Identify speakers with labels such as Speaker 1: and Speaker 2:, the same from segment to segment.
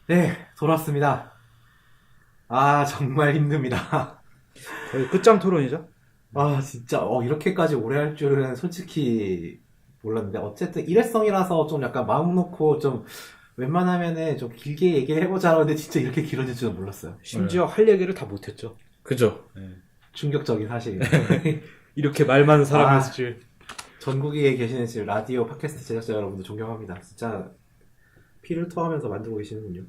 Speaker 1: 네, 돌아왔습니다. 아, 정말 힘듭니다.
Speaker 2: 거의 끝장 토론이죠?
Speaker 1: 아, 진짜, 이렇게까지 오래 할 줄은 솔직히 몰랐는데, 어쨌든 일회성이라서 좀 약간 마음 놓고 좀 웬만하면은 좀 길게 얘기를 해보자 하는데 진짜 이렇게 길어질 줄은 몰랐어요.
Speaker 2: 심지어 할 얘기를 다 못했죠.
Speaker 3: 그죠?
Speaker 1: 충격적인 사실.
Speaker 2: 이렇게 말 많은
Speaker 1: 아.
Speaker 2: 사람이었을.
Speaker 1: 전국에 계시는 지금 라디오 팟캐스트 제작자 여러분들 존경합니다. 진짜 피를 토하면서 만들고 계시는군요.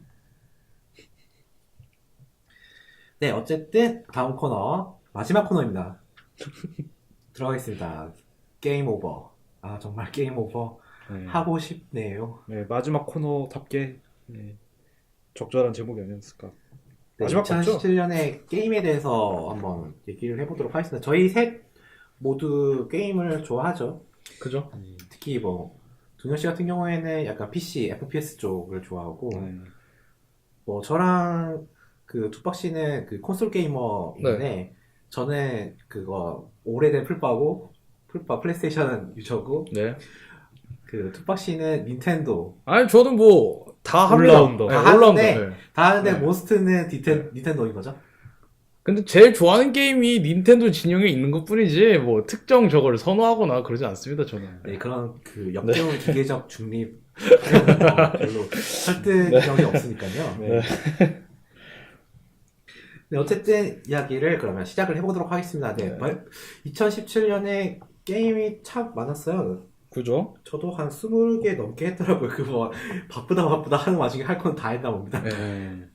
Speaker 1: 네, 어쨌든 다음 코너, 마지막 코너입니다. 들어가겠습니다. 게임 오버. 아, 정말 게임 오버
Speaker 2: 네.
Speaker 1: 하고 싶네요.
Speaker 2: 네, 마지막 코너답게 적절한 제목이 아니었을까.
Speaker 1: 네,
Speaker 2: 마지막 같죠?
Speaker 1: 2017년에 게임에 대해서 한번 얘기를 해보도록 하겠습니다. 저희 셋 모두 게임을 좋아하죠.
Speaker 3: 그죠?
Speaker 1: 특히 뭐 동현 씨 같은 경우에는 약간 PC, FPS 쪽을 좋아하고 뭐 저랑 그 투박 씨는 그 콘솔 게이머인데 저는 그거 오래된 풀바고 플레이스테이션 유저고
Speaker 3: 네.
Speaker 1: 그 투박 씨는 닌텐도
Speaker 3: 아니, 저는 뭐, 다 합니다.
Speaker 2: 올라운더.
Speaker 3: 네,
Speaker 1: 다
Speaker 3: 올라운더.
Speaker 1: 하는데
Speaker 3: 네.
Speaker 1: 다 하는데
Speaker 3: 네.
Speaker 1: 모스트는 닌텐도인 거죠?
Speaker 3: 근데 제일 좋아하는 게임이 닌텐도 진영에 있는 것 뿐이지, 뭐, 특정 저거를 선호하거나 그러지 않습니다, 저는.
Speaker 1: 네, 그런 그 역겨운 기계적 중립 별로 설득력이 없으니까요.
Speaker 2: 네.
Speaker 1: 네, 어쨌든 이야기를 그러면 시작을 해보도록 하겠습니다. 네, 2017년에 게임이 참 많았어요.
Speaker 3: 그죠?
Speaker 1: 저도 한 20개 넘게 했더라고요. 그거 바쁘다 하는 와중에 할 건 다 했나 봅니다.
Speaker 3: 네.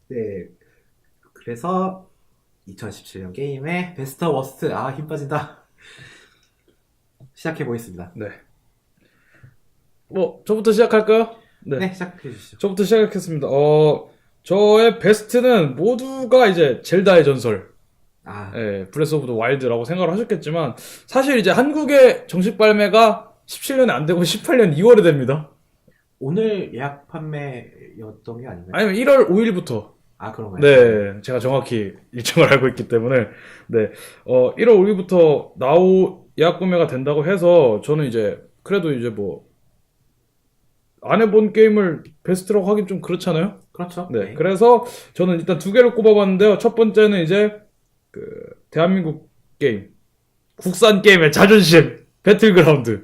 Speaker 1: 네, 그래서 2017년 게임의 베스트 워스트, 힘 빠진다. 시작해 보겠습니다.
Speaker 3: 네. 뭐, 저부터 시작할까요?
Speaker 1: 네, 시작해 주시죠.
Speaker 3: 저부터 시작하겠습니다. 저의 베스트는 모두가 이제 젤다의 전설, 브레스 오브 더 와일드라고 생각을 하셨겠지만, 사실 이제 한국의 정식 발매가 17년에 안 되고 18년 2월에 됩니다.
Speaker 1: 오늘 예약 판매였던 게 아닌가요?
Speaker 3: 아니면 1월 5일부터.
Speaker 1: 그런가요?
Speaker 3: 네, 제가 정확히 일정을 알고 있기 때문에, 네, 1월 5일부터 예약 구매가 된다고 해서, 저는 이제, 그래도 이제 뭐, 안 해본 게임을 베스트라고 하긴 좀 그렇잖아요?
Speaker 1: 그렇죠.
Speaker 3: 네, 그래서 저는 일단 두 개를 꼽아봤는데요. 첫 번째는 이제, 대한민국 게임. 국산 게임의 자존심. 배틀그라운드.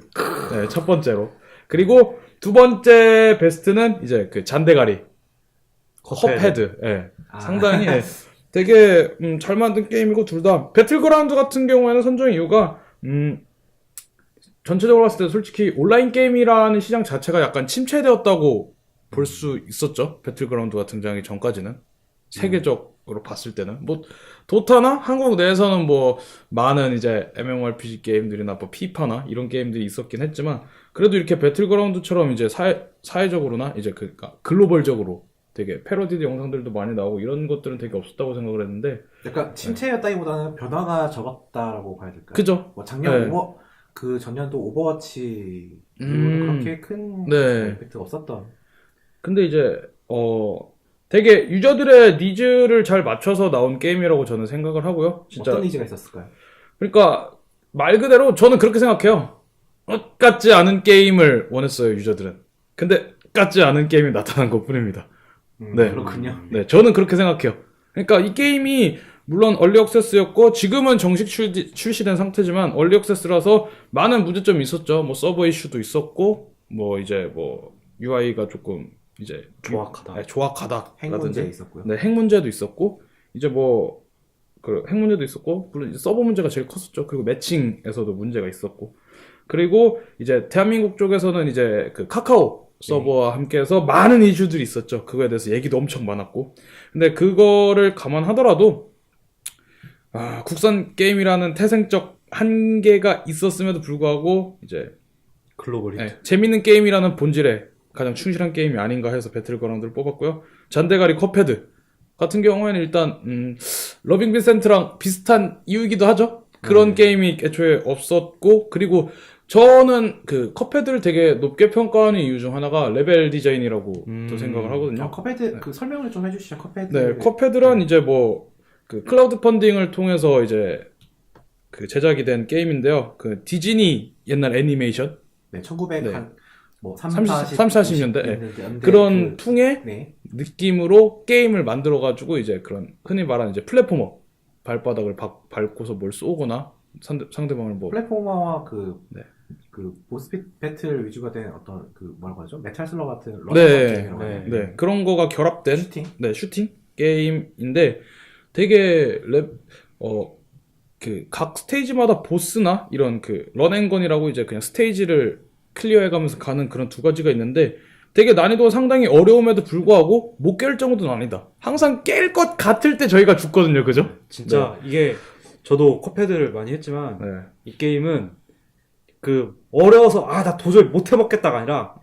Speaker 3: 네, 첫 번째로. 그리고 두 번째 베스트는 이제 잔대가리. 컵헤드. 예. 상당히 되게 잘 만든 게임이고 둘 다 배틀그라운드 같은 경우에는 선정 이유가 전체적으로 봤을 때 솔직히 온라인 게임이라는 시장 자체가 약간 침체되었다고 볼 수 있었죠. 배틀그라운드가 등장하기 전까지는 세계적으로 봤을 때는 뭐 도타나 한국 내에서는 뭐 많은 이제 MMORPG 게임들이나 뭐 피파나 이런 게임들이 있었긴 했지만 그래도 이렇게 배틀그라운드처럼 이제 사회적으로나 이제 그러니까 글로벌적으로 되게 패러디드 영상들도 많이 나오고 이런 것들은 되게 없었다고 생각을 했는데
Speaker 1: 약간 침체였다기보다는 변화가 적었다라고 봐야 될까요?
Speaker 3: 그죠?
Speaker 1: 뭐 작년
Speaker 3: 네.
Speaker 1: 그 전년도 오버워치 이후로는 그렇게 큰
Speaker 3: 네.
Speaker 1: 임팩트가 없었던.
Speaker 3: 근데 이제 되게 유저들의 니즈를 잘 맞춰서 나온 게임이라고 저는 생각을 하고요. 진짜
Speaker 1: 어떤 니즈가 있었을까요?
Speaker 3: 그러니까 말 그대로 저는 그렇게 생각해요. 같지 않은 게임을 원했어요, 유저들은. 근데 같지 않은 게임이 나타난 것뿐입니다. 네.
Speaker 1: 그렇군요.
Speaker 3: 네, 저는 그렇게 생각해요. 그러니까 이 게임이 물론 얼리 액세스였고 지금은 정식 출시된 상태지만 얼리 액세스라서 많은 문제점이 있었죠. 뭐 서버 이슈도 있었고 뭐 이제 뭐 UI가 조금 이제
Speaker 2: 조악하다.
Speaker 3: 조악하다.
Speaker 1: 핵 문제 있었고요.
Speaker 3: 네, 핵 문제도 있었고 이제 뭐 핵 문제도 있었고 물론 이제 서버 문제가 제일 컸었죠. 그리고 매칭에서도 문제가 있었고 그리고 이제 대한민국 쪽에서는 이제 그 카카오 서버와 함께해서 많은 이슈들이 있었죠. 그거에 대해서 얘기도 엄청 많았고. 근데 그거를 감안하더라도 국산 게임이라는 태생적 한계가 있었음에도 불구하고 이제
Speaker 2: 글로벌 히트.
Speaker 3: 재밌는 게임이라는 본질에 가장 충실한 게임이 아닌가 해서 배틀그라운드를 뽑았고요. 잔대가리 컵헤드 같은 경우에는 일단 러빙 빈센트랑 비슷한 이유이기도 하죠. 그런 게임이 애초에 없었고 그리고 저는 그 컵헤드를 되게 높게 평가하는 이유 중 하나가 레벨 디자인이라고 또 생각을 하거든요.
Speaker 1: 컵헤드 그 설명을 좀 해주시죠. 컵헤드.
Speaker 3: 네, 컵헤드란 이제 뭐 그 클라우드 펀딩을 통해서 이제 그 제작이 된 게임인데요. 그 디즈니 옛날 애니메이션.
Speaker 1: 네, 1900
Speaker 3: 네.
Speaker 1: 한 뭐
Speaker 3: 30, 40년대
Speaker 1: 연대
Speaker 3: 그런 퉁의
Speaker 1: 네.
Speaker 3: 느낌으로 게임을 만들어가지고 이제 그런 흔히 말하는 이제 플랫포머 발바닥을 밟고서 뭘 쏘거나 상대방을 뭐
Speaker 1: 플랫포머와
Speaker 3: 네.
Speaker 1: 그 보스 배틀 위주가 된 어떤 그 뭐라고 하죠? 메탈 슬러 같은
Speaker 3: 네.
Speaker 1: 게임이라고 하나요?
Speaker 3: 네, 그런 거가 결합된
Speaker 1: 슈팅?
Speaker 3: 네, 슈팅 게임인데 되게 그 각 스테이지마다 보스나 이런 그 런앤건이라고 이제 그냥 스테이지를 클리어해가면서 가는 그런 두 가지가 있는데 되게 난이도가 상당히 어려움에도 불구하고 못 깰 정도는 아니다. 항상 깰 것 같을 때 저희가 죽거든요, 그죠?
Speaker 2: 진짜 이게 저도 컵헤드를 많이 했지만
Speaker 3: 네.
Speaker 2: 이 게임은 그 어려워서 나 도저히 못 해먹겠다가 아니라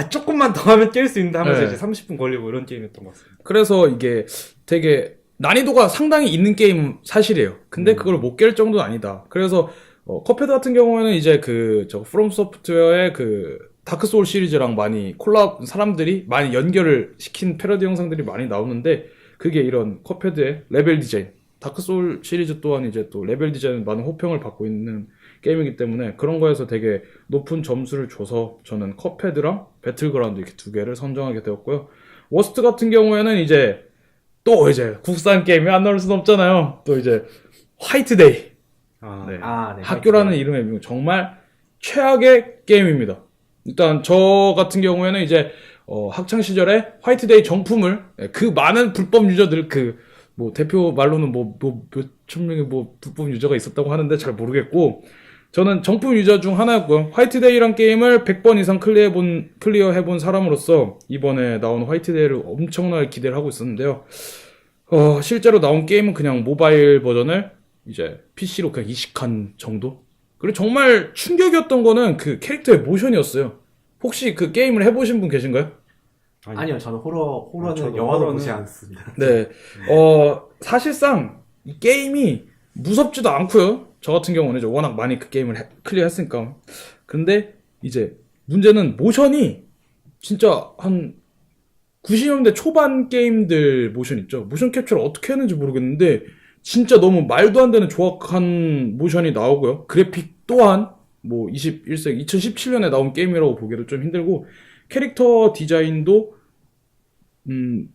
Speaker 2: 조금만 더 하면 깰 수 있는데 하면서
Speaker 3: 네.
Speaker 2: 이제 30분 걸리고 이런 게임이었던 것 같습니다.
Speaker 3: 그래서 이게 되게 난이도가 상당히 있는 게임은 사실이에요. 근데 그걸 못 깰 정도는 아니다. 그래서 컵헤드 같은 경우에는 이제 프롬 소프트웨어의 그 다크 소울 시리즈랑 많이 사람들이 많이 연결을 시킨 패러디 영상들이 많이 나오는데 그게 이런 컵헤드의 레벨 디자인, 다크 소울 시리즈 또한 이제 또 레벨 디자인 많은 호평을 받고 있는 게임이기 때문에 그런 거에서 되게 높은 점수를 줘서 저는 컵헤드랑 배틀그라운드 이렇게 두 개를 선정하게 되었고요. 워스트 같은 경우에는 또 이제 국산 게임이 안 나올 수는 없잖아요. 또 이제 화이트데이. 네.
Speaker 1: 네,
Speaker 3: 학교라는 이름의 정말 최악의 게임입니다. 일단 저 같은 경우에는 이제 학창 시절에 화이트데이 정품을 그 많은 불법 유저들 뭐 대표 말로는 뭐 몇천 명의 뭐 불법 유저가 있었다고 하는데 잘 모르겠고 저는 정품 유저 중 하나였고요. 화이트데이란 게임을 100번 이상 클리어해본 사람으로서 이번에 나온 화이트데이를 엄청나게 기대를 하고 있었는데요. 실제로 나온 게임은 그냥 모바일 버전을 이제 PC로 그냥 이식한 정도? 그리고 정말 충격이었던 거는 그 캐릭터의 모션이었어요. 혹시 그 게임을 해보신 분 계신가요?
Speaker 1: 아니요, 저는 호러는
Speaker 2: 저도
Speaker 1: 영화도
Speaker 2: 호러는-
Speaker 1: 보지 않습니다.
Speaker 3: 네. 사실상 이 게임이 무섭지도 않고요. 저 같은 경우는 이제 워낙 많이 그 게임을 클리어했으니까. 근데 이제 문제는 모션이 진짜 한 90년대 초반 게임들 모션 있죠. 모션 캡처를 어떻게 했는지 모르겠는데 진짜 너무 말도 안 되는 조악한 모션이 나오고요. 그래픽 또한 뭐 21세기 2017년에 나온 게임이라고 보기도 좀 힘들고 캐릭터 디자인도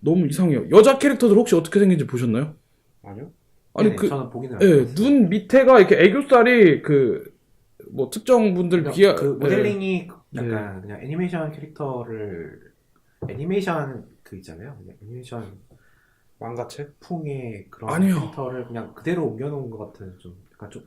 Speaker 3: 너무 이상해요. 여자 캐릭터들 혹시 어떻게 생긴지 보셨나요?
Speaker 2: 아니요?
Speaker 3: 아니
Speaker 1: 네, 저는 보기는
Speaker 3: 눈 밑에가 이렇게 애교살이 뭐 특정 분들
Speaker 1: 그 모델링이 약간 그냥 애니메이션 그 있잖아요. 그냥 애니메이션
Speaker 2: 망가책?
Speaker 1: 풍의 그런
Speaker 3: 아니요.
Speaker 1: 캐릭터를 그냥 그대로 옮겨놓은 것 같은 좀 약간 좀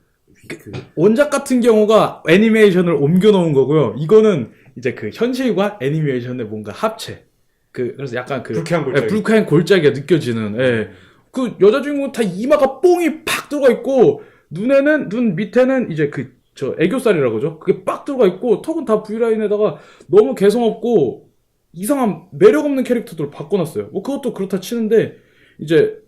Speaker 3: 원작 같은 경우가 애니메이션을 옮겨 놓은 거고요. 이거는 이제 그 현실과 애니메이션의 뭔가 합체. 그래서 약간
Speaker 2: 불쾌한 골짜기.
Speaker 3: 불쾌한 골짜기가 느껴지는. 예. 그 여자 주인공 다 이마가 뽕이 팍 들어가 있고 눈 밑에는 이제 저 애교살이라고 그러죠. 그게 빡 들어가 있고 턱은 다 V라인에다가 너무 개성 없고 이상한 매력 없는 캐릭터들을 바꿔놨어요. 뭐 그것도 그렇다 치는데 이제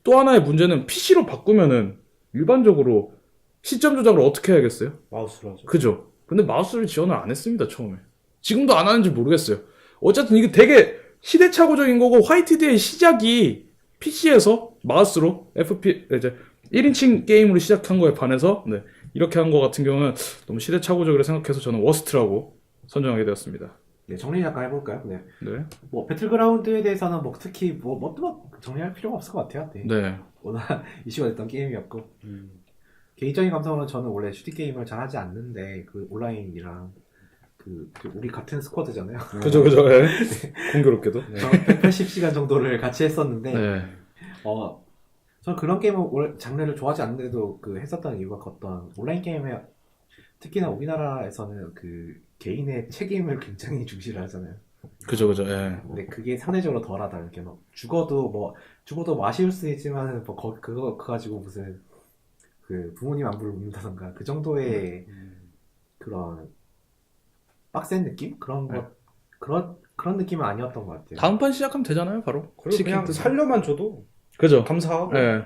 Speaker 3: 또 하나의 문제는 PC로 바꾸면은 일반적으로 시점 조작을 어떻게 해야겠어요?
Speaker 2: 마우스로 하죠.
Speaker 3: 그죠? 근데 마우스를 지원을 안 했습니다, 처음에. 지금도 안 하는지 모르겠어요. 어쨌든 이게 되게 시대착오적인 거고, 화이트데이의 시작이 PC에서 마우스로 이제 1인칭 게임으로 시작한 거에 반해서, 네, 이렇게 한 거 같은 경우는 너무 시대착오적으로 생각해서 저는 워스트라고 선정하게 되었습니다.
Speaker 1: 네, 정리 잠깐 해볼까요? 네.
Speaker 3: 네.
Speaker 1: 뭐 배틀그라운드에 대해서는 뭐 특히 정리할 필요가 없을 것 같아요. 네.
Speaker 3: 네.
Speaker 1: 워낙 이슈가 됐던 게임이었고 개인적인 감성으로는 저는 원래 슈팅 게임을 잘 하지 않는데 그 온라인이랑 우리 같은 스쿼드잖아요.
Speaker 3: 그죠. 네. 공교롭게도. 네.
Speaker 1: 180시간 정도를 같이 했었는데
Speaker 3: 네.
Speaker 1: 저는 그런 게임을 장르를 좋아하지 않는데도 했었던 이유가 어떤 온라인 게임에 특히나 우리나라에서는 개인의 책임을 굉장히 중시를 하잖아요.
Speaker 3: 그죠. 예.
Speaker 1: 근데 그게 상대적으로 덜하다. 이렇게 죽어도 아쉬울 수 있지만 그거 가지고 무슨 부모님 안부를 묻는다던가 그 정도의 그런 빡센 느낌? 그런 느낌은 아니었던 것 같아요.
Speaker 3: 다음 판 시작하면 되잖아요, 바로.
Speaker 2: 그리고 그냥
Speaker 3: 뜯어.
Speaker 2: 살려만 줘도
Speaker 3: 그죠.
Speaker 2: 감사하고.
Speaker 3: 네.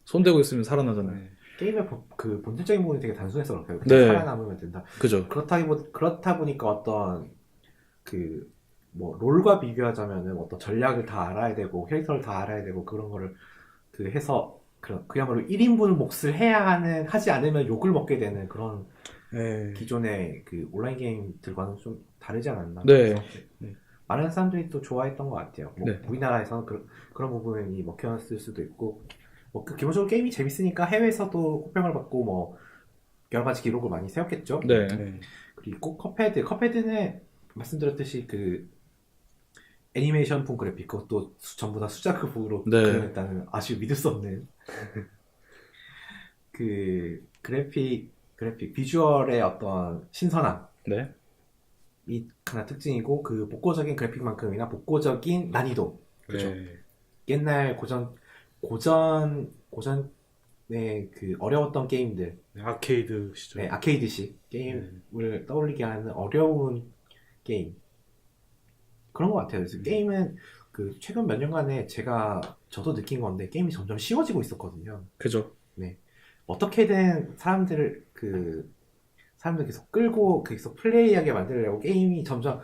Speaker 3: 손대고 있으면 살아나잖아요.
Speaker 2: 네.
Speaker 1: 게임의 본질적인 부분이 되게 단순해서 그렇고요.
Speaker 3: 네.
Speaker 1: 살아남으면 된다.
Speaker 3: 그죠.
Speaker 1: 그렇다 보니까 어떤 롤과 비교하자면은 어떤 전략을 다 알아야 되고 캐릭터를 다 알아야 되고 그런 거를 해서 그야말로 1인분 몫을 하지 않으면 욕을 먹게 되는 그런
Speaker 2: 네.
Speaker 1: 기존의 온라인 게임들과는 좀 다르지 않았나.
Speaker 3: 네.
Speaker 1: 그래서 많은 사람들이 또 좋아했던 것 같아요. 뭐
Speaker 3: 네.
Speaker 1: 우리나라에서는 그런 부분이 먹혔을 수도 있고, 뭐 기본적으로 게임이 재밌으니까 해외에서도 호평을 받고 뭐 여러 가지 기록을 많이 세웠겠죠.
Speaker 3: 네.
Speaker 1: 그리고 컵헤드는 말씀드렸듯이 그 애니메이션풍 그래픽, 그것도 전부 다 수작업으로
Speaker 3: 네.
Speaker 1: 그려냈다는 아주 믿을 수 없는 그 그래픽 비주얼의 어떤 신선함
Speaker 3: 네.
Speaker 1: 이 하나 특징이고, 그 복고적인 그래픽만큼이나 복고적인 난이도,
Speaker 3: 그죠.
Speaker 1: 옛날 고전의 그 어려웠던 게임들,
Speaker 2: 아케이드 시절.
Speaker 1: 네, 아케이드식 게임을 떠올리게 하는 어려운 게임, 그런 것 같아요. 그래서 게임은 그 최근 몇 년간에 저도 느낀 건데, 게임이 점점 쉬워지고 있었거든요.
Speaker 3: 그죠.
Speaker 1: 어떻게든 사람들 계속 끌고 계속 플레이하게 만들려고 게임이 점점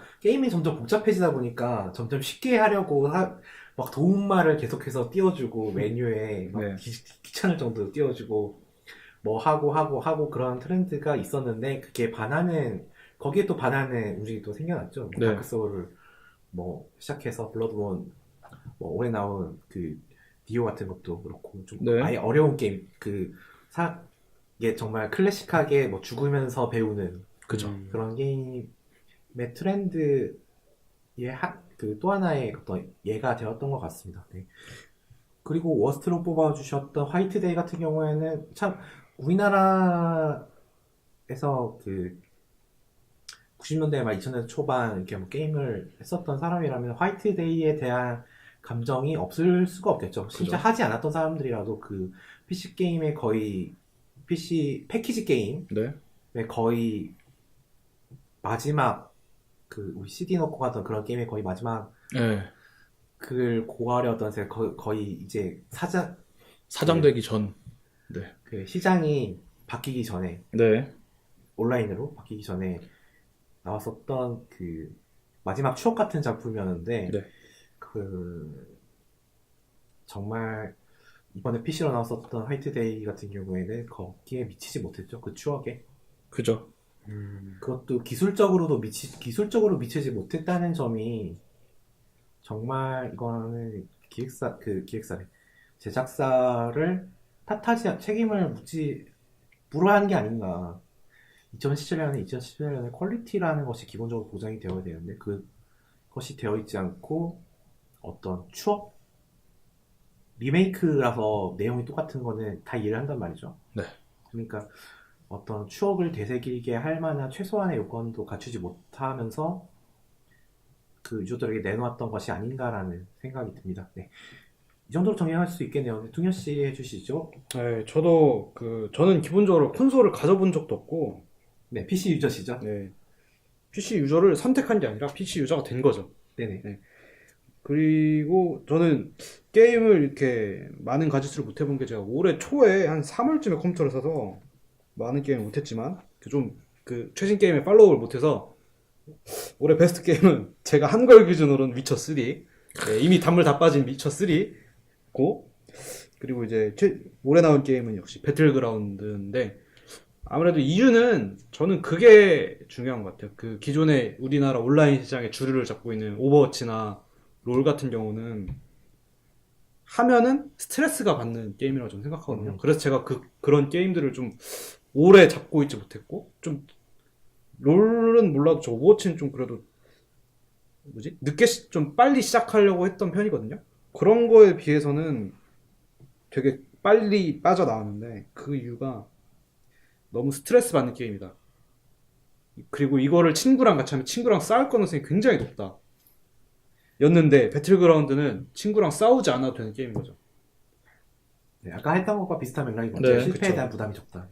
Speaker 1: 복잡해지다 보니까 점점 쉽게 하려고 막 도움말을 계속해서 띄워주고, 메뉴에 막
Speaker 3: 네.
Speaker 1: 귀찮을 정도로 띄워주고 뭐 하고 그런 트렌드가 있었는데, 거기에 또 반하는 움직임이 또 생겨났죠.
Speaker 3: 네.
Speaker 1: 다크 소울을 뭐 시작해서 블러드본, 뭐 올해 나온 그 디오 같은 것도 그렇고, 좀
Speaker 3: 네.
Speaker 1: 아예 어려운 게임, 이게 정말 클래식하게 뭐 죽으면서 배우는
Speaker 3: 그죠.
Speaker 1: 그런 게임의 트렌드의 또 하나의 어떤 예가 되었던 것 같습니다. 네. 그리고 워스트로 뽑아주셨던 화이트데이 같은 경우에는 참 우리나라에서 그 90년대 말 2000년대 초반 이렇게 뭐 게임을 했었던 사람이라면 화이트데이에 대한 감정이 없을 수가 없겠죠. 진짜 하지 않았던 사람들이라도 그 PC 게임의 거의 PC 패키지 게임의 거의 마지막, 그 우리 CD 넣고 가던 그런 게임의 거의 마지막
Speaker 3: 네.
Speaker 1: 그걸 고하려던 거의 이제
Speaker 3: 사장되기 전.
Speaker 1: 그 시장이 바뀌기 전에,
Speaker 3: 네.
Speaker 1: 온라인으로 바뀌기 전에 나왔었던 그 마지막 추억 같은 작품이었는데,
Speaker 3: 네.
Speaker 1: 그 정말 이번에 PC로 나왔었던 화이트데이 같은 경우에는 거기에 미치지 못했죠. 그 추억에.
Speaker 3: 그죠.
Speaker 1: 그것도 기술적으로 미치지 못했다는 점이 정말, 이거는 제작사를 책임을 물어야 하는 게 아닌가. 2017년에 퀄리티라는 것이 기본적으로 보장이 되어야 되는데, 그것이 되어 있지 않고 어떤 추억? 리메이크라서 내용이 똑같은 거는 다 이해를 한단 말이죠.
Speaker 3: 네.
Speaker 1: 그러니까 어떤 추억을 되새기게 할 만한 최소한의 요건도 갖추지 못하면서 그 유저들에게 내놓았던 것이 아닌가라는 생각이 듭니다. 네. 이 정도로 정리할 수 있겠네요. 둥현 씨 해주시죠.
Speaker 2: 네, 저는 기본적으로 콘솔을 가져본 적도 없고,
Speaker 1: 네, PC 유저시죠?
Speaker 2: 네, PC 유저를 선택한 게 아니라 PC 유저가 된 거죠.
Speaker 1: 네네.
Speaker 2: 네. 그리고 저는 게임을 이렇게 많은 가짓수를 못 해본 게, 제가 올해 초에 한 3월쯤에 컴퓨터를 사서 많은 게임을 못했지만 그 최신 게임에 팔로우를 못해서 올해 베스트 게임은 제가 한걸 기준으로는 위쳐 3, 네, 이미 단물 다 빠진 위쳐 3고, 그리고 이제 올해 나온 게임은 역시 배틀그라운드인데, 아무래도 이유는 저는 그게 중요한 것 같아요. 그 기존의 우리나라 온라인 시장의 주류를 잡고 있는 오버워치나 롤 같은 경우는 하면은 스트레스가 받는 게임이라고 저는 생각하거든요. 그래서 제가 그런 게임들을 좀 오래 잡고 있지 못했고, 좀 롤은 몰라도 저 오버워치는 좀 그래도 늦게 좀 빨리 시작하려고 했던 편이거든요. 그런 거에 비해서는 되게 빨리 빠져나왔는데, 그 이유가 너무 스트레스 받는 게임이다. 그리고 이거를 친구랑 같이 하면 친구랑 싸울 가능성이 굉장히 높다. 였는데 배틀그라운드는 친구랑 싸우지 않아도 되는 게임인 거죠.
Speaker 1: 네, 아까 했던 것과 비슷한 맥락인 것 같아요.
Speaker 3: 네,
Speaker 1: 실패에
Speaker 2: 그쵸.
Speaker 1: 대한 부담이 적다.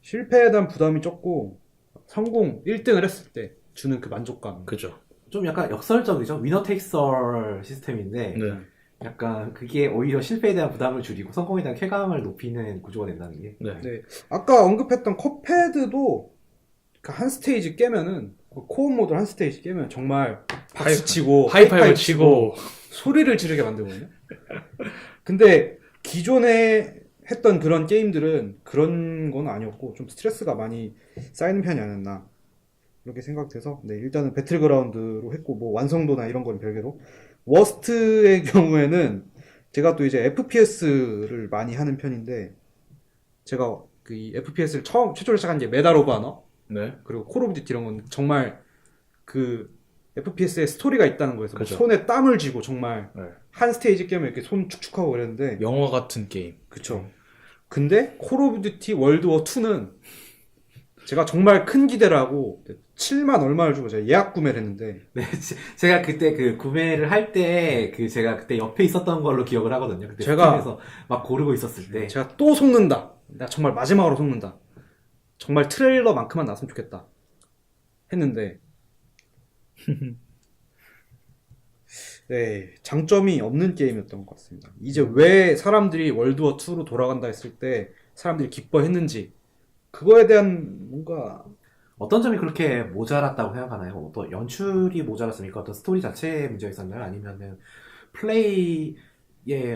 Speaker 2: 실패에 대한 부담이 적고, 성공 1등을 했을 때 주는 그 만족감.
Speaker 3: 그죠.
Speaker 1: 좀 약간 역설적이죠. 위너 테이크스 얼 시스템인데,
Speaker 3: 네.
Speaker 1: 약간 그게 오히려 실패에 대한 부담을 줄이고 성공에 대한 쾌감을 높이는 구조가 된다는 게.
Speaker 3: 네.
Speaker 2: 네. 아까 언급했던 컵헤드도 한 스테이지 깨면은, 코어 모드 한 스테이지 깨면 정말 박수치고
Speaker 3: 하이파이브 치고
Speaker 2: 소리를 지르게 만들거든요. 근데 기존에 했던 그런 게임들은 그런 건 아니었고, 좀 스트레스가 많이 쌓이는 편이 아니었나. 그렇게 생각돼서 네, 일단은 배틀그라운드로 했고 뭐 완성도나 이런 건 별개로 워스트의 경우에는 제가 또 이제 FPS를 많이 하는 편인데 제가 그 이 FPS를 최초로 시작한 게 메달 오브 하너
Speaker 3: 네.
Speaker 2: 그리고 콜 오브 듀티 이런 건 정말 그 FPS에 스토리가 있다는 거에서 뭐
Speaker 3: 그죠.
Speaker 2: 손에 땀을 쥐고 정말
Speaker 3: 네.
Speaker 2: 한 스테이지 깨면 이렇게 손 축축하고 그랬는데
Speaker 3: 영화 같은 게임.
Speaker 2: 그쵸. 근데 콜 오브 듀티 월드워 2는 제가 정말 큰 기대를 하고 7만 얼마를 주고 제가 예약 구매를 했는데
Speaker 1: 네, 제가 그때 그 구매를 할 때 그 제가 그때 옆에 있었던 걸로 기억을 하거든요. 그때
Speaker 2: 제가-
Speaker 1: 스팀에서 막 고르고 있었을 때
Speaker 2: 제가 또 속는다. 나 정말 마지막으로 속는다. 정말 트레일러만큼만 나왔으면 좋겠다. 했는데 네, 장점이 없는 게임이었던 것 같습니다. 이제 왜 사람들이 월드워 2로 돌아간다 했을 때 사람들이 기뻐했는지 그거에 대한 뭔가
Speaker 1: 어떤 점이 그렇게 모자랐다고 생각하나요? 어떤 연출이 모자랐습니까? 어떤 스토리 자체에 문제가 있었나요? 아니면은 플레이의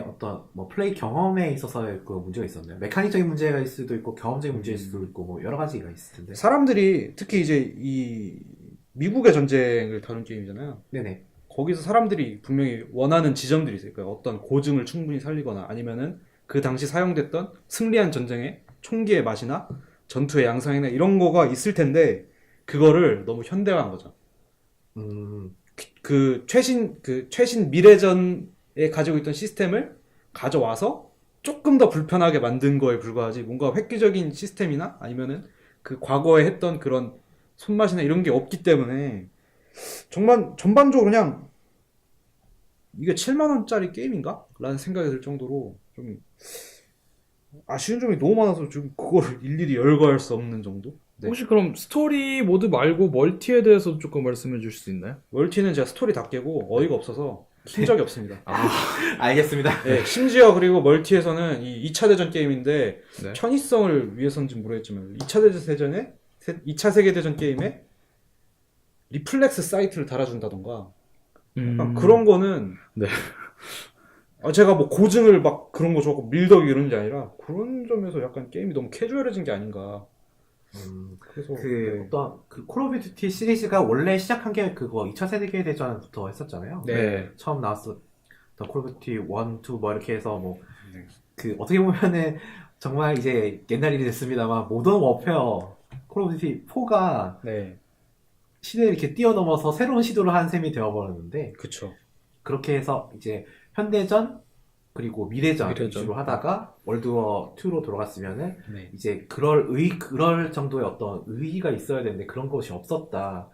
Speaker 1: 어떤 뭐 플레이 경험에 있어서의 그 문제가 있었나요? 메카닉적인 문제가 있을 수도 있고 경험적인 문제일 수도 있고 뭐 여러 가지가 있을 텐데.
Speaker 2: 사람들이 특히 이제 이 미국의 전쟁을 다룬 게임이잖아요.
Speaker 1: 네네.
Speaker 2: 거기서 사람들이 분명히 원하는 지점들이 있을 거예요. 어떤 고증을 충분히 살리거나 아니면은 그 당시 사용됐던 승리한 전쟁의 총기의 맛이나 전투의 양상이나 이런 거가 있을 텐데 그거를 너무 현대화한 거죠. 그 최신 미래전에 가지고 있던 시스템을 가져와서 조금 더 불편하게 만든 거에 불과하지 뭔가 획기적인 시스템이나 아니면은 그 과거에 했던 그런 손맛이나 이런 게 없기 때문에 정말 전반적으로 그냥 이게 7만 원짜리 게임인가? 라는 생각이 들 정도로 좀 아쉬운 점이 너무 많아서 지금 그거를 일일이 열거할 수 없는 정도? 네.
Speaker 3: 혹시 그럼 스토리 모드 말고 멀티에 대해서 조금 말씀해 주실 수 있나요?
Speaker 2: 멀티는 제가 스토리 다 깨고 어이가 없어서 킨 적이 없습니다.
Speaker 1: 알겠습니다.
Speaker 2: 네, 심지어 그리고 멀티에서는 이 2차 대전 게임인데
Speaker 3: 네.
Speaker 2: 편의성을 위해서인지 모르겠지만 2차 세계대전 게임에 리플렉스 사이트를 달아준다던가 그런 거는
Speaker 3: 네.
Speaker 2: 제가 뭐 고증을 막 그런 거 좋아하고 밀덕이 이런 게 아니라 그런 점에서 약간 게임이 너무 캐주얼해진 게 아닌가. 그래서 네.
Speaker 1: 어떤 그 콜 오브 듀티 시리즈가 원래 시작한 게 그거 2차 세계 대전부터 했었잖아요.
Speaker 2: 네.
Speaker 1: 처음 나왔었던 콜 오브 듀티 1, 2 뭐 이렇게 해서 뭐
Speaker 2: 네.
Speaker 1: 그 어떻게 보면은 정말 이제 옛날 일이 됐습니다만 모던 워페어 콜 오브 듀티 4가
Speaker 2: 네.
Speaker 1: 시대를 이렇게 뛰어넘어서 새로운 시도를 한 셈이 되어버렸는데
Speaker 2: 그쵸.
Speaker 1: 그렇게 해서 이제 현대전 그리고 미래전 위주로 하다가 월드워 2로 돌아갔으면은
Speaker 2: 네.
Speaker 1: 이제 그럴 정도의 어떤 의의가 있어야 되는데 그런 것이 없었다.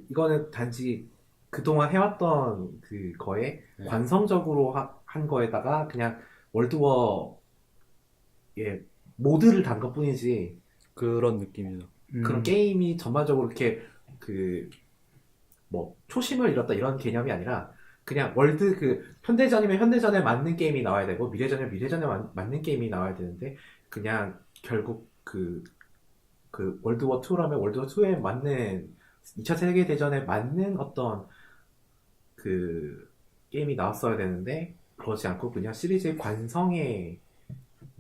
Speaker 1: 이거는 단지 그동안 해왔던 거에
Speaker 2: 네.
Speaker 1: 관성적으로 한 거에다가 그냥 월드워의 모드를 단 것 뿐이지
Speaker 2: 그런 느낌이죠.
Speaker 1: 그런 게임이 전반적으로 이렇게 뭐 초심을 잃었다 이런 개념이 아니라 그냥 현대전이면 현대전에 맞는 게임이 나와야 되고 미래전이면 미래전에 맞는 게임이 나와야 되는데 그냥 결국 월드워 2라면 월드워 2에 맞는 2차 세계대전에 맞는 어떤 게임이 나왔어야 되는데 그러지 않고 그냥 시리즈의 관성에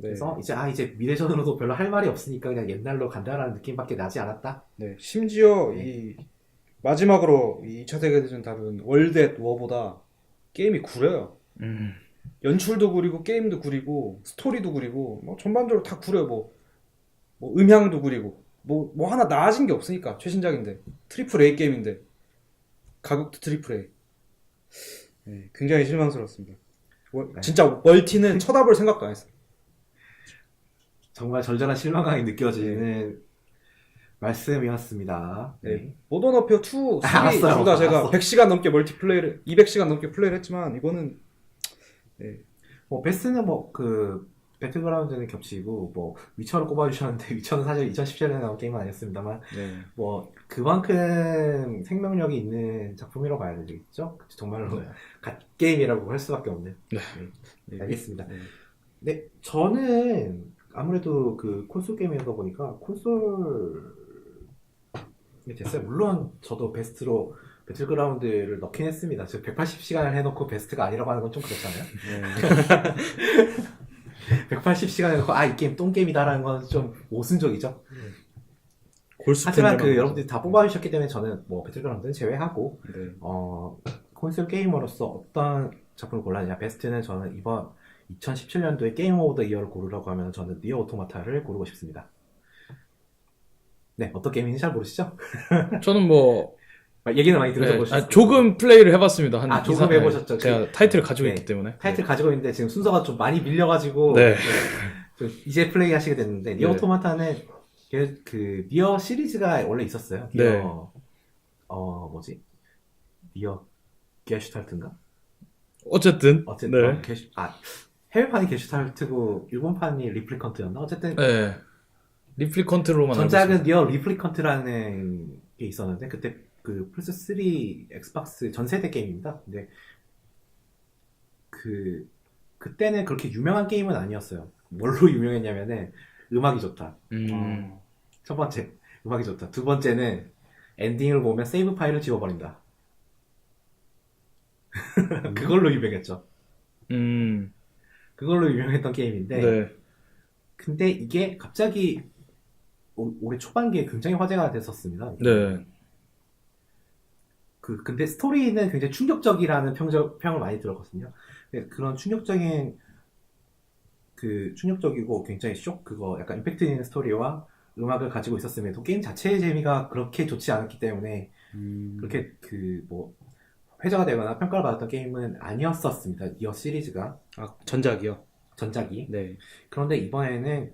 Speaker 1: 그래서 이제 미래전으로도 별로 할 말이 없으니까 그냥 옛날로 간다라는 느낌밖에 나지 않았다.
Speaker 2: 네. 심지어 이 마지막으로 이 2차 세계대전 다룬 월드 앳 워보다 게임이 구려요. 연출도 구리고 게임도 구리고 스토리도 구리고 뭐 전반적으로 다 구려요. 뭐 음향도 구리고 뭐 하나 나아진 게 없으니까 최신작인데 트리플 A 게임인데 가격도 트리플 A. 네, 굉장히 실망스럽습니다. 진짜 멀티는 쳐다볼 생각도 안 했어요.
Speaker 1: 정말 절절한 실망감이 느껴지는 말씀이었습니다. 네.
Speaker 2: 모던 워페어 2, 3
Speaker 1: 알았어요.
Speaker 2: 둘 다 제가
Speaker 1: 알았어.
Speaker 2: 100시간 넘게 200시간 넘게 플레이를 했지만 이거는
Speaker 1: 베스트는 배틀그라운드는 겹치고 위쳐를 꼽아주셨는데 위쳐는 사실 2017년에 나온 게임은 아니었습니다만 그만큼 생명력이 있는 작품이라고 봐야 되겠죠? 정말로 갓게임이라고 할 수밖에 없는. 네. 알겠습니다. 네, 저는 아무래도 콘솔 게임이다 보니까 콘솔이 됐어요. 물론 저도 베스트로 배틀그라운드를 넣긴 했습니다. 즉 180시간을 해놓고 베스트가 아니라고 하는 건 좀 그렇잖아요. 180시간 해놓고 이 게임 똥게임이다라는 건 좀 모순적이죠. 하지만
Speaker 3: 골스팬이라고
Speaker 1: 여러분들이 다 뽑아주셨기 때문에 저는 뭐 배틀그라운드는 제외하고
Speaker 2: 네.
Speaker 1: 콘솔 게이머로서 어떤 작품을 골랐느냐. 베스트는 저는 이번 2017년도에 게임 오브 더 이어를 고르라고 하면 저는 니어 오토마타를 고르고 싶습니다. 네, 어떤 게임인지 잘 모르시죠?
Speaker 3: 저는 뭐
Speaker 1: 얘기는 많이
Speaker 3: 네,
Speaker 1: 들어보셨어요.
Speaker 3: 조금 플레이를 해봤습니다. 한
Speaker 1: 조금
Speaker 3: 2-3
Speaker 1: 해보셨죠.
Speaker 3: 제가 타이틀을 가지고
Speaker 1: 네.
Speaker 3: 있기 때문에.
Speaker 1: 타이틀 가지고 있는데 지금 순서가 좀 많이 밀려가지고
Speaker 3: 네.
Speaker 1: 좀 이제 플레이 하시게 됐는데 니어
Speaker 3: 네.
Speaker 1: 오토마타는 그 니어 시리즈가 원래 있었어요.
Speaker 3: 네.
Speaker 1: 니어 뭐지? 니어 게슈탈트인가?
Speaker 3: 어쨌든
Speaker 1: 어쨌든
Speaker 3: 네.
Speaker 1: 해외판이 게슈탈트고 일본판이 리플리컨트였나? 어쨌든
Speaker 3: 네. 리플리컨트로만
Speaker 1: 전작은 니어 리플리컨트라는 게 있었는데 그때 그 플스 3, 엑스박스 전 세대 게임입니다. 근데 그때는 그렇게 유명한 게임은 아니었어요. 뭘로 유명했냐면은 음악이 좋다. 첫 번째 음악이 좋다. 두 번째는 엔딩을 보면 세이브 파일을 지워버린다. 그걸로 유명했죠. 그걸로 유명했던 게임인데
Speaker 3: 네.
Speaker 1: 근데 이게 갑자기 올해 초반기에 굉장히 화제가 됐었습니다.
Speaker 3: 네.
Speaker 1: 근데 스토리는 굉장히 충격적이라는 평을 많이 들었거든요. 그런 충격적이고 굉장히 약간 임팩트 있는 스토리와 음악을 가지고 있었음에도 게임 자체의 재미가 그렇게 좋지 않았기 때문에 그렇게 회자가 되거나 평가를 받았던 게임은 아니었었습니다. 이어 시리즈가.
Speaker 2: 전작이요?
Speaker 1: 전작이.
Speaker 2: 네.
Speaker 1: 그런데 이번에는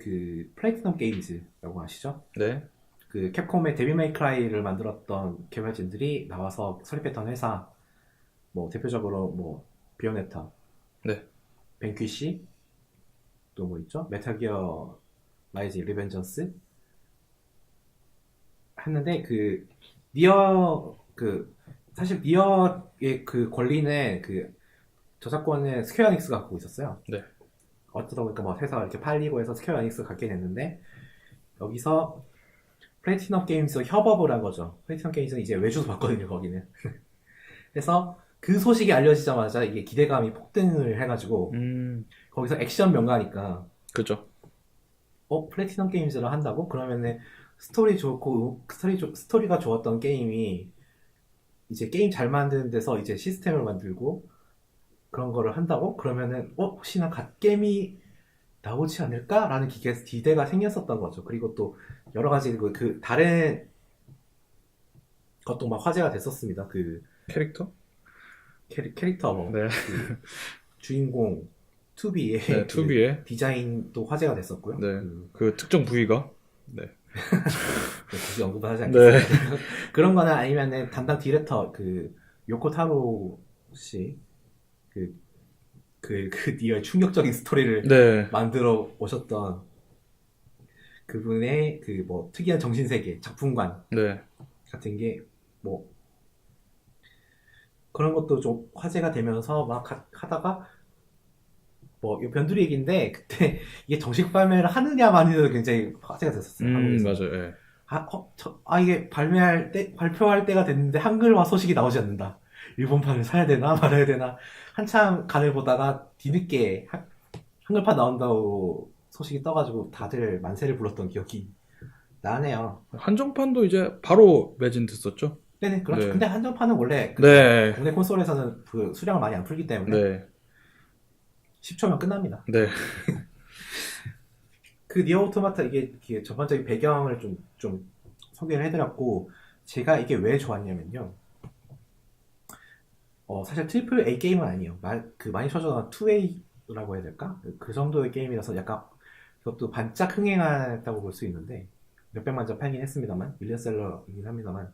Speaker 1: 플래티넘 게임즈라고 아시죠?
Speaker 3: 네.
Speaker 1: 캡콤의 데빌 메이 크라이를 만들었던 개발진들이 나와서 설립했던 회사, 대표적으로 비오네타,
Speaker 3: 네.
Speaker 1: 벤퀴시, 또 뭐 있죠? 메탈 기어 라이즈 리벤전스 했는데 사실 니어의 권리는 저작권은 스퀘어 에닉스가 갖고 있었어요.
Speaker 3: 네.
Speaker 1: 어쩌다 보니까 회사가 이렇게 팔리고 해서 스퀘어 에닉스가 갖게 됐는데 여기서 플래티넘 게임즈와 협업을 한 거죠. 플래티넘 게임즈는 이제 외주도 받거든요, 거기는. 그래서 그 소식이 알려지자마자 이게 기대감이 폭등을 해가지고 거기서 액션 명가니까
Speaker 3: 그죠.
Speaker 1: 플래티넘 게임즈를 한다고? 그러면은 스토리 좋고 스토리가 좋았던 게임이 이제 게임 잘 만드는 데서 이제 시스템을 만들고 그런 거를 한다고? 그러면은 혹시나 갓게임이 나오지 않을까라는 기대가 생겼었던 거죠. 그리고 또 여러 가지 다른 것도 막 화제가 됐었습니다.
Speaker 3: 캐릭터?
Speaker 1: 캐릭터
Speaker 3: 네.
Speaker 1: 주인공 투비의
Speaker 3: 네, 투비의
Speaker 1: 디자인도 화제가 됐었고요.
Speaker 3: 네. 그 특정 부위가 네.
Speaker 1: 굳이 언급은 하지 않겠습니다.
Speaker 3: 네.
Speaker 1: 그런 거나 아니면은 담당 디렉터 요코타로 씨 니어의 충격적인 스토리를
Speaker 3: 네.
Speaker 1: 만들어 오셨던 그분의 특이한 정신세계, 작품관
Speaker 3: 네.
Speaker 1: 같은 게 그런 것도 좀 화제가 되면서 막 하다가 이 변두리 얘기인데 그때 이게 정식 발매를 하느냐 마느냐도 굉장히 화제가 됐었어요. 한국에서.
Speaker 3: 맞아요. 네.
Speaker 1: 이게 발표할 때가 됐는데 한글화 소식이 나오지 않는다. 일본판을 사야 되나 말아야 되나 한참 간을 보다가 뒤늦게 한글판 나온다고 소식이 떠가지고 다들 만세를 불렀던 기억이 나네요.
Speaker 3: 한정판도 이제 바로 매진됐었죠.
Speaker 1: 네네, 그렇죠.
Speaker 3: 네.
Speaker 1: 근데 한정판은 원래
Speaker 3: 네.
Speaker 1: 국내 콘솔에서는 수량을 많이 안 풀기 때문에
Speaker 3: 네.
Speaker 1: 10초면 끝납니다.
Speaker 3: 네.
Speaker 1: 니어 오토마타 이게 전반적인 배경을 좀 소개를 해드렸고 제가 이게 왜 좋았냐면요. 사실 트리플 A 게임은 아니에요. 많이 쳐져나간 2A라고 해야 될까? 그 정도의 게임이라서 약간 그것도 반짝 흥행했다고 볼 수 있는데 몇백만 점 팔긴 했습니다만 밀리언셀러이긴 합니다만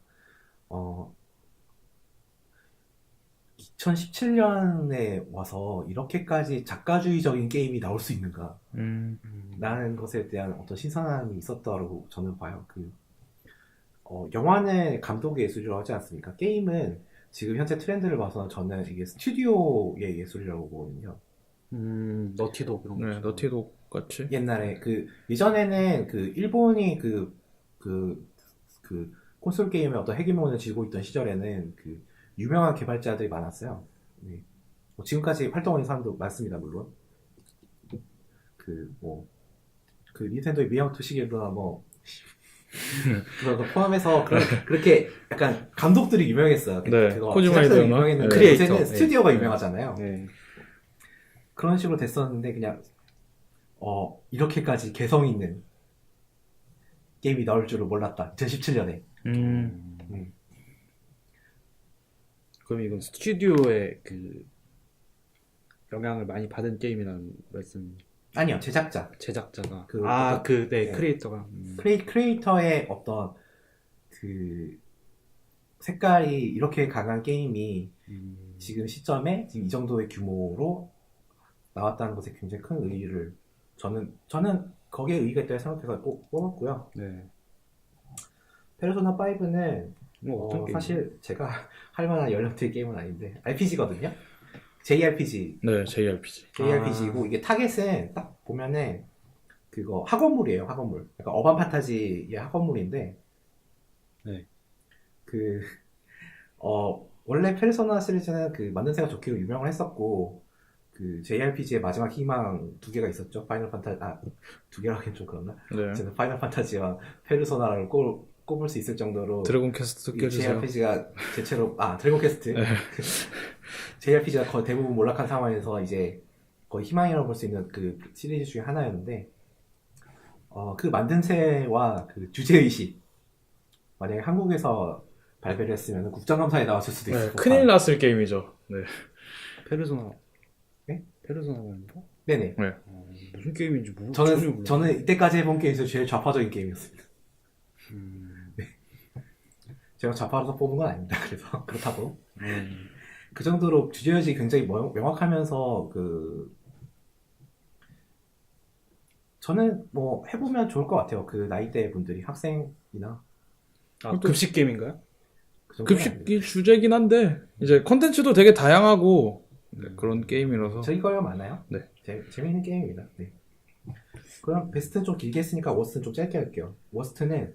Speaker 1: 2017년에 와서 이렇게까지 작가주의적인 게임이 나올 수 있는가 라는 것에 대한 어떤 신선함이 있었다고 저는 봐요. 영화는 감독의 예술이라고 하지 않습니까? 게임은 지금 현재 트렌드를 봐서 저는 이게 스튜디오의 예술이라고 보거든요.
Speaker 2: 너티독 이런 거.
Speaker 3: 네, 너티독 같이.
Speaker 1: 옛날에 예전에는 일본이 콘솔 게임의 어떤 헤게모니를 쥐고 있던 시절에는 유명한 개발자들이 많았어요. 네. 지금까지 활동하는 사람도 많습니다, 물론. 닌텐도의 미야모토 시게루나 그런 거 포함해서 그렇게 약간 감독들이 유명했어요.
Speaker 3: 네,
Speaker 1: 그거
Speaker 3: 코지마
Speaker 1: 제작자들이
Speaker 3: 히데오나?
Speaker 1: 유명했는데
Speaker 2: 크리에이터.
Speaker 1: 요새는 스튜디오가
Speaker 2: 네.
Speaker 1: 유명하잖아요.
Speaker 2: 네.
Speaker 1: 그런 식으로 됐었는데 그냥 이렇게까지 개성 있는 게임이 나올 줄을 몰랐다. 2017년에.
Speaker 2: 그럼 이건 스튜디오의 그 영향을 많이 받은 게임이라는 말씀.
Speaker 1: 아니요, 제작자.
Speaker 2: 제작자가
Speaker 1: 네.
Speaker 2: 크리에이터가
Speaker 1: 크리에이터의 어떤 그 색깔이 이렇게 강한 게임이 지금 시점에 지금 이 정도의 규모로 나왔다는 것에 굉장히 큰 의의를 저는 거기에 의의가 있다고 생각해서 뽑았고요.
Speaker 2: 네.
Speaker 1: 페르소나 5는
Speaker 2: 어떤 게임?
Speaker 1: 사실 제가 할 만한 연령대 게임은 아닌데 RPG거든요. JRPG.
Speaker 3: 네, JRPG고
Speaker 1: 이게 타겟은 딱 보면은 그거 학원물이에요. 학원물. 약간 어반 판타지의 학원물인데
Speaker 2: 네.
Speaker 1: 원래 페르소나 시리즈는 그 만듦새가 좋기로 유명을 했었고 그 JRPG의 마지막 희망 두 개가 있었죠. 파이널 판타지 두 개라 하긴 좀 그렇나?
Speaker 3: 네.
Speaker 1: 저는 파이널 판타지와 페르소나를 꼽을 수 있을 정도로
Speaker 3: 드래곤 퀘스트 껴주세요.
Speaker 1: JRPG가 대체로 드래곤 퀘스트 JRPG가 거의 대부분 몰락한 상황에서 이제 거의 희망이라고 볼 수 있는 그 시리즈 중에 하나였는데 그 만듦새와 그 주제의식 만약에 한국에서 발매를 했으면 국정감사에 나왔을 수도
Speaker 3: 네,
Speaker 1: 있을
Speaker 3: 큰일 났을 게임이죠. 네.
Speaker 2: 페르소나.
Speaker 1: 네?
Speaker 2: 페르소나가 아닌가?
Speaker 1: 네네.
Speaker 3: 네.
Speaker 2: 무슨 게임인지 전혀 몰라요.
Speaker 1: 저는 이때까지 해본 게임 중에서 제일 좌파적인 게임이었습니다. 네. 제가 좌파로서 뽑은 건 아닙니다. 그래서 그렇다고 그 정도로 주제의식이 굉장히 명확하면서 저는 뭐 해보면 좋을 것 같아요. 그 나이대 분들이 학생이나
Speaker 2: 급식 게임인가요?
Speaker 1: 그 정도는
Speaker 3: 급식이 주제긴 한데 이제 컨텐츠도 되게 다양하고 그런 게임이라서
Speaker 1: 저희 거요 많아요.
Speaker 3: 네.
Speaker 1: 재밌는 게임입니다. 네. 그럼 베스트는 좀 길게 했으니까 워스트는 좀 짧게 할게요. 워스트는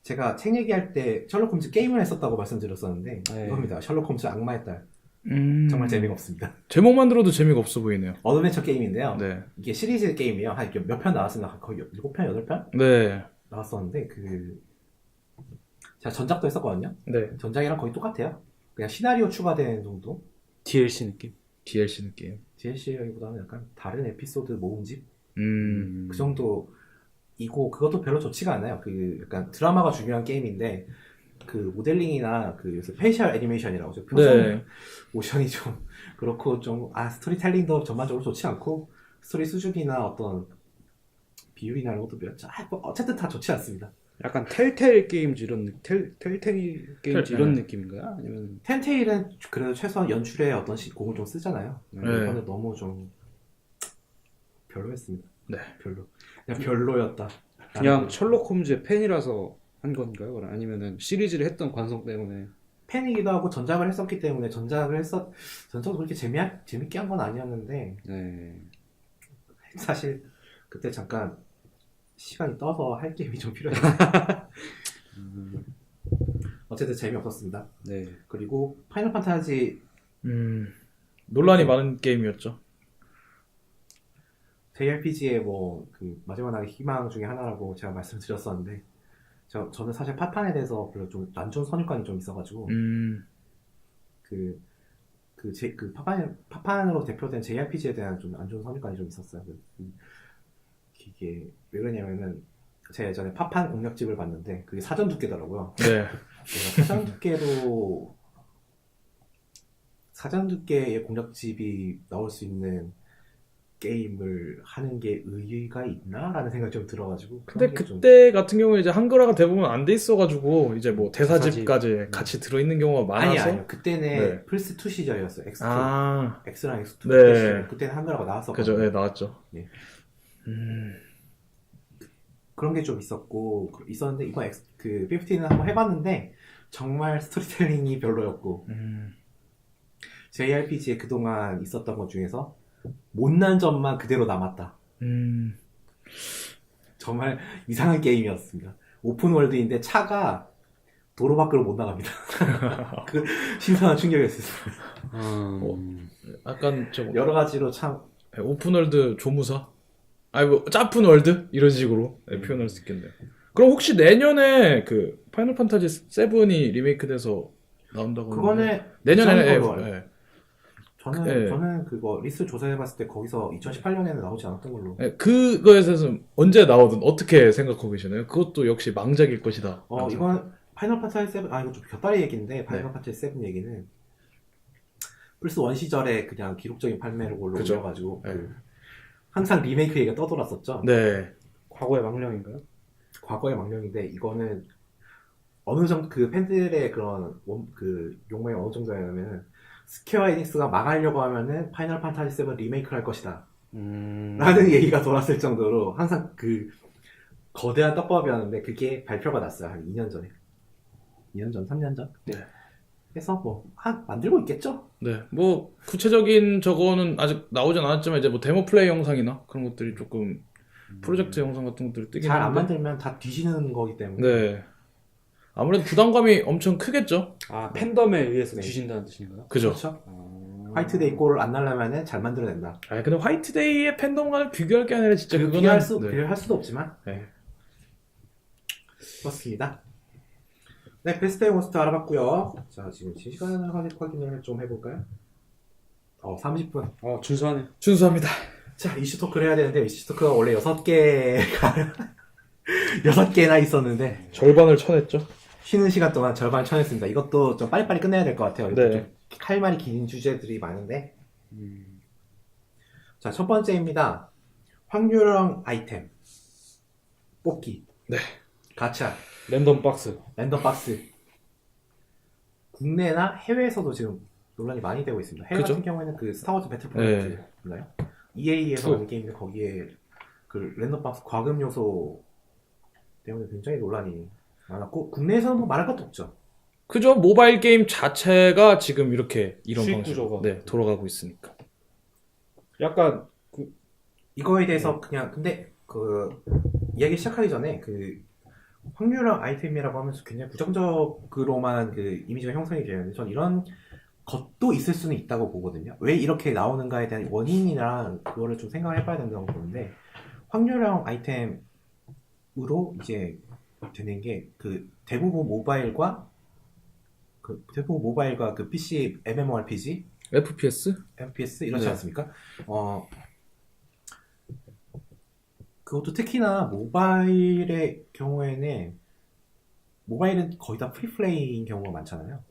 Speaker 1: 제가 책 얘기할 때 셜록 홈즈 게임을 했었다고 말씀드렸었는데
Speaker 2: 네.
Speaker 1: 이겁니다. 셜록 홈즈 악마의 딸. 정말 재미가 없습니다.
Speaker 3: 제목만 들어도 재미가 없어 보이네요.
Speaker 1: 어드벤처 게임인데요.
Speaker 3: 네.
Speaker 1: 이게 시리즈 게임이에요. 한 몇 편 나왔습니다. 거의 7편, 8편
Speaker 3: 네.
Speaker 1: 나왔었는데 제가 전작도 했었거든요.
Speaker 3: 네.
Speaker 1: 전작이랑 거의 똑같아요. 그냥 시나리오 추가된 정도.
Speaker 2: DLC 느낌.
Speaker 3: DLC 느낌.
Speaker 1: DLC라기보다는 약간 다른 에피소드 모음집 그
Speaker 3: 그
Speaker 1: 정도이고 그것도 별로 좋지가 않아요. 약간 드라마가 중요한 게임인데 그 모델링이나 요새 페이셜 애니메이션이라고 하죠. 표정
Speaker 3: 네.
Speaker 1: 모션이 좀 그렇고 스토리텔링도 전반적으로 좋지 않고 스토리 수준이나 어떤 비율이나 이런 것도 어쨌든 다 좋지 않습니다.
Speaker 2: 약간 텔텔 게임즈 이런 텔텔 게임즈 이런 느낌인가요? 아니면
Speaker 1: 텐테일은 그래도 최소한 연출에 어떤 공을 좀 쓰잖아요.
Speaker 3: 네.
Speaker 1: 이거는 너무 좀 별로였습니다.
Speaker 3: 네.
Speaker 1: 그냥 별로였다.
Speaker 2: 그냥 셜록 홈즈의 팬이라서 한 건가요? 그럼 아니면은 시리즈를 했던 관성 때문에
Speaker 1: 팬이기도 하고 전작을 했었기 때문에 전작도 그렇게 재밌게 한 건 아니었는데
Speaker 2: 네.
Speaker 1: 사실 그때 잠깐 시간이 떠서 할 게임이 좀 필요해요. 어쨌든 재미없었습니다.
Speaker 2: 네.
Speaker 1: 그리고 파이널 판타지
Speaker 3: 논란이 많은 게임이었죠.
Speaker 1: JRPG의 마지막 날의 희망 중에 하나라고 제가 말씀드렸었는데 저는 사실 파판에 대해서 별로 좀 안 좋은 선입관이 좀 있어가지고 파판으로 대표된 JRPG에 대한 좀 안 좋은 선입관이 좀 있었어요. 이게 왜 그러냐면은 제가 예전에 파판 공략집을 봤는데 그게 사전 두께더라고요.
Speaker 3: 네.
Speaker 1: 사전 두께의 공략집이 나올 수 있는 게임을 하는 게 의의가 있나라는 생각이 좀 들어가지고.
Speaker 3: 근데 그때 같은 경우에 이제 한글화가 대부분 안 돼 있어가지고 이제 뭐 대사집까지
Speaker 2: 대사집.
Speaker 3: 같이 들어있는 경우가 많아서
Speaker 1: 아니요. 그때는
Speaker 3: 네.
Speaker 1: 플스 2 시절이었어요. X2. X랑 X2
Speaker 3: 네.
Speaker 1: 시절. 그때는 한글화가 나왔었거든요.
Speaker 3: 그죠, 네, 나왔죠.
Speaker 1: 네. 그런 게 좀 있었는데 이번 15는 한번 해봤는데 정말 스토리텔링이 별로였고 JRPG에 그동안 있었던 것 중에서 못난 점만 그대로 남았다. 정말 이상한 게임이었습니다. 오픈월드인데 차가 도로 밖으로 못 나갑니다. 그 신선한 충격이었습니다.
Speaker 3: 약간
Speaker 1: 여러 가지로 참
Speaker 3: 오픈월드 조무사? 아니 뭐 짜픈월드? 이런 식으로 표현할 수 있겠네요. 그럼 혹시 내년에 그 파이널 판타지 7이 리메이크돼서 나온다고
Speaker 1: 그거는
Speaker 3: 하는데 내년에
Speaker 1: 괜찮은
Speaker 3: 예,
Speaker 1: 걸로 알아요.
Speaker 3: 예.
Speaker 1: 저는
Speaker 3: 예.
Speaker 1: 저는 그거 리스트 조사해봤을 때 거기서 2018년에는 나오지 않았던 걸로.
Speaker 3: 예, 그거에 대해서 언제 나오든 어떻게 생각하고 계시나요? 그것도 역시 망작일 것이다. 망작.
Speaker 1: 이건 파이널 판타지 7, 이거 좀 곁다리 얘기인데, 파이널
Speaker 3: 네.
Speaker 1: 판타지 7 얘기는 플스 1 시절에 그냥 기록적인 판매를
Speaker 3: 그죠.
Speaker 1: 올려가지고,
Speaker 3: 네.
Speaker 1: 항상 리메이크 얘기가 떠돌았었죠.
Speaker 3: 네.
Speaker 2: 과거의 망령인가요?
Speaker 1: 과거의 망령인데, 이거는 어느 정도 그 팬들의 그런 그 욕망이 어느 정도냐면, 스퀘어 에닉스가 망하려고 하면은 파이널 판타지 7 리메이크를 할 것이다. 라는 얘기가 돌았을 정도로 항상 그 거대한 떡밥이었는데, 그게 발표가 났어요. 한 2년 전에. 2년 전, 3년 전?
Speaker 3: 네.
Speaker 1: 해서 만들고 있겠죠?
Speaker 3: 네. 뭐 구체적인 저거는 아직 나오진 않았지만 이제 뭐 데모 플레이 영상이나 그런 것들이 조금 프로젝트 영상 같은 것들이 뜨긴
Speaker 1: 잘 안
Speaker 3: 하는데.
Speaker 1: 만들면 다 뒤지는 거기 때문에.
Speaker 3: 네. 아무래도 부담감이 엄청 크겠죠.
Speaker 2: 아 팬덤에 의해서
Speaker 1: 네.
Speaker 2: 뒤진다는 뜻인가요?
Speaker 3: 그죠.
Speaker 1: 그렇죠? 화이트데이 골을 안 날려면은 잘 만들어낸다.
Speaker 3: 아 근데 화이트데이의 팬덤과는 비교할 게 아니라 진짜 그거는 네.
Speaker 1: 비교할 수도 없지만.
Speaker 3: 네.
Speaker 1: 그렇습니다. 네, 베스트 몬스터 알아봤고요. 자, 지금 시간을 확인을 좀 해볼까요? 30분.
Speaker 2: 준수하네.
Speaker 3: 준수합니다.
Speaker 1: 자, 이슈 토크를 해야 되는데, 이슈 토크가 원래 6개가, 6개나 있었는데,
Speaker 3: 절반을 쳐냈죠.
Speaker 1: 쉬는 시간 동안 절반 쳐냈습니다. 이것도 좀 빨리빨리 끝내야 될 것 같아요.
Speaker 3: 네.
Speaker 1: 좀 할 말이 긴 주제들이 많은데. 자, 첫 번째입니다. 확률형 아이템. 뽑기.
Speaker 3: 네.
Speaker 1: 가챠.
Speaker 2: 랜덤 박스.
Speaker 1: 랜덤 박스. 국내나 해외에서도 지금 논란이 많이 되고 있습니다. 해외
Speaker 3: 그죠?
Speaker 1: 같은 경우에는 그 스타워즈 배틀프론트
Speaker 3: 네.
Speaker 1: 몰라요? EA에서
Speaker 3: 투.
Speaker 1: 하는 게임인데 거기에 그 랜덤 박스 과금 요소 때문에 굉장히 논란이 많았고 국내에서는 뭐 말할 것도 없죠.
Speaker 3: 그죠. 모바일 게임 자체가 지금 이렇게 이런
Speaker 2: 수익
Speaker 3: 방식으로
Speaker 2: 구조가.
Speaker 3: 네, 돌아가고 있으니까.
Speaker 2: 약간
Speaker 1: 이거에 대해서 그냥 근데 그 이야기 시작하기 전에 그 확률형 아이템이라고 하면서 굉장히 부정적으로만 그 이미지가 형성이 되는데 전 이런 것도 있을 수는 있다고 보거든요. 왜 이렇게 나오는가에 대한 원인이랑 그거를 좀 생각을 해봐야 된다고 보는데 확률형 아이템으로 이제 되는 게 그 대부분 모바일과 그 PC MMORPG,
Speaker 3: FPS?
Speaker 1: FPS 이렇지
Speaker 3: 네.
Speaker 1: 않습니까? 그것도 특히나 모바일의 경우에는 모바일은 거의 다 프리플레이인 경우가 많잖아요.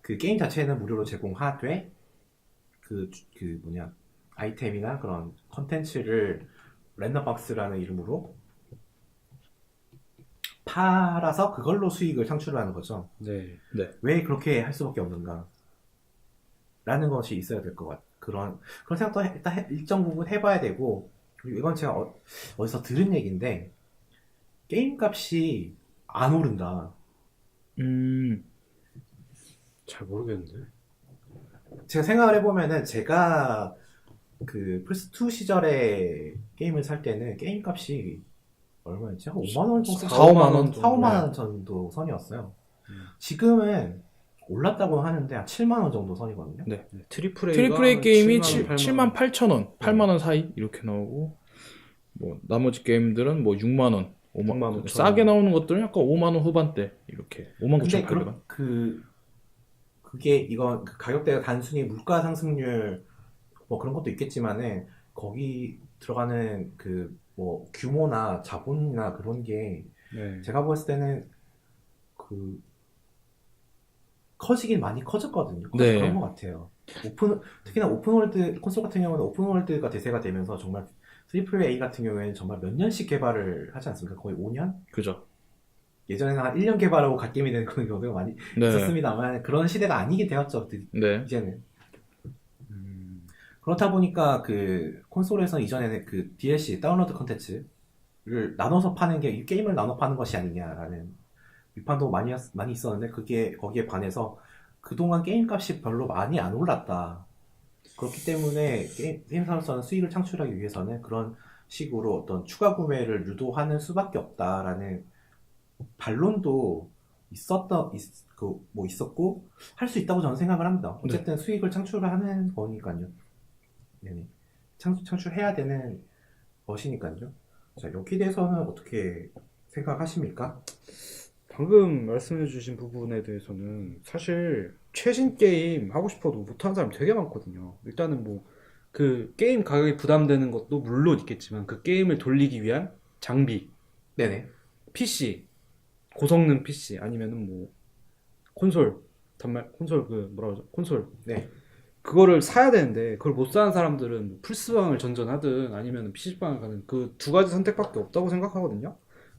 Speaker 1: 그 게임 자체는 무료로 제공하되 그 아이템이나 그런 컨텐츠를 랜덤박스라는 이름으로 팔아서 그걸로 수익을 창출하는 거죠.
Speaker 2: 네.
Speaker 1: 왜 그렇게 할 수밖에 없는가? 라는 것이 있어야 될 것 같아요. 그런 생각도 일단 일정 부분 해봐야 되고, 그리고 이건 제가 어디서 들은 얘기인데, 게임 값이 안 오른다.
Speaker 2: 잘 모르겠는데.
Speaker 1: 제가 생각을 해보면은, 제가 그 플스2 시절에 게임을 살 때는 게임 값이 얼마였지? 한 5만원 정도?
Speaker 3: 4, 5만 원
Speaker 1: 4, 5만원 정도 선이었어요. 지금은 올랐다고 하는데 한 7만원 정도 선이거든요.
Speaker 3: 네.
Speaker 2: 트리플
Speaker 3: A 게임이
Speaker 2: 7만
Speaker 3: 7만 8천 원, 8만 원 사이 이렇게 나오고 뭐 나머지 게임들은 뭐 6만 원, 5만 원
Speaker 2: 5만
Speaker 3: 싸게 나오는 것들은 약간 5만 원 후반대 이렇게 5만 9천 8백 원.
Speaker 1: 그게 이건 그 가격대가 단순히 물가 상승률 뭐 그런 것도 있겠지만은 거기 들어가는 그 뭐 규모나 자본이나 그런 게 제가 봤을 때는 그 커지긴 많이 커졌거든요.
Speaker 3: 네.
Speaker 1: 그런 것 같아요. 특히나 오픈월드 콘솔 같은 경우는 오픈월드가 대세가 되면서 정말 트리플 A 같은 경우에는 정말 몇 년씩 개발을 하지 않습니까? 거의 5년?
Speaker 3: 그죠.
Speaker 1: 예전에는 한 1년 개발하고 갓게임이 되는 그런 경우가 많이
Speaker 3: 네.
Speaker 1: 있었습니다만 그런 시대가 아니게 되었죠.
Speaker 3: 네.
Speaker 1: 이제는. 그렇다 보니까 그 콘솔에서 이전에는 그 DLC 다운로드 컨텐츠를 나눠서 파는 게 이 게임을 나눠 파는 것이 아니냐라는 비판도 많이 있었는데 거기에 반해서 그동안 게임 값이 별로 많이 안 올랐다. 그렇기 때문에 게임사로서는 수익을 창출하기 위해서는 그런 식으로 어떤 추가 구매를 유도하는 수밖에 없다라는 반론도 있었고 할 수 있다고 저는 생각을 합니다. 어쨌든 수익을 창출하는 거니까요. 네. 창출해야 되는 것이니까요. 자, 여기에 대해서는 어떻게 생각하십니까?
Speaker 2: 방금 말씀해주신 부분에 대해서는 사실 최신 게임 하고 싶어도 못하는 사람 되게 많거든요. 일단은 뭐 그 게임 가격이 부담되는 것도 물론 있겠지만 그 게임을 돌리기 위한 장비,
Speaker 1: 네네.
Speaker 2: PC, 고성능 PC 아니면은 뭐 콘솔, 콘솔 그 뭐라 그러죠? 콘솔.
Speaker 1: 네.
Speaker 2: 그거를 사야 되는데 그걸 못 사는 사람들은 뭐 플스방을 전전하든 아니면 PC방을 가든 그 두 가지 선택밖에 없다고 생각하거든요.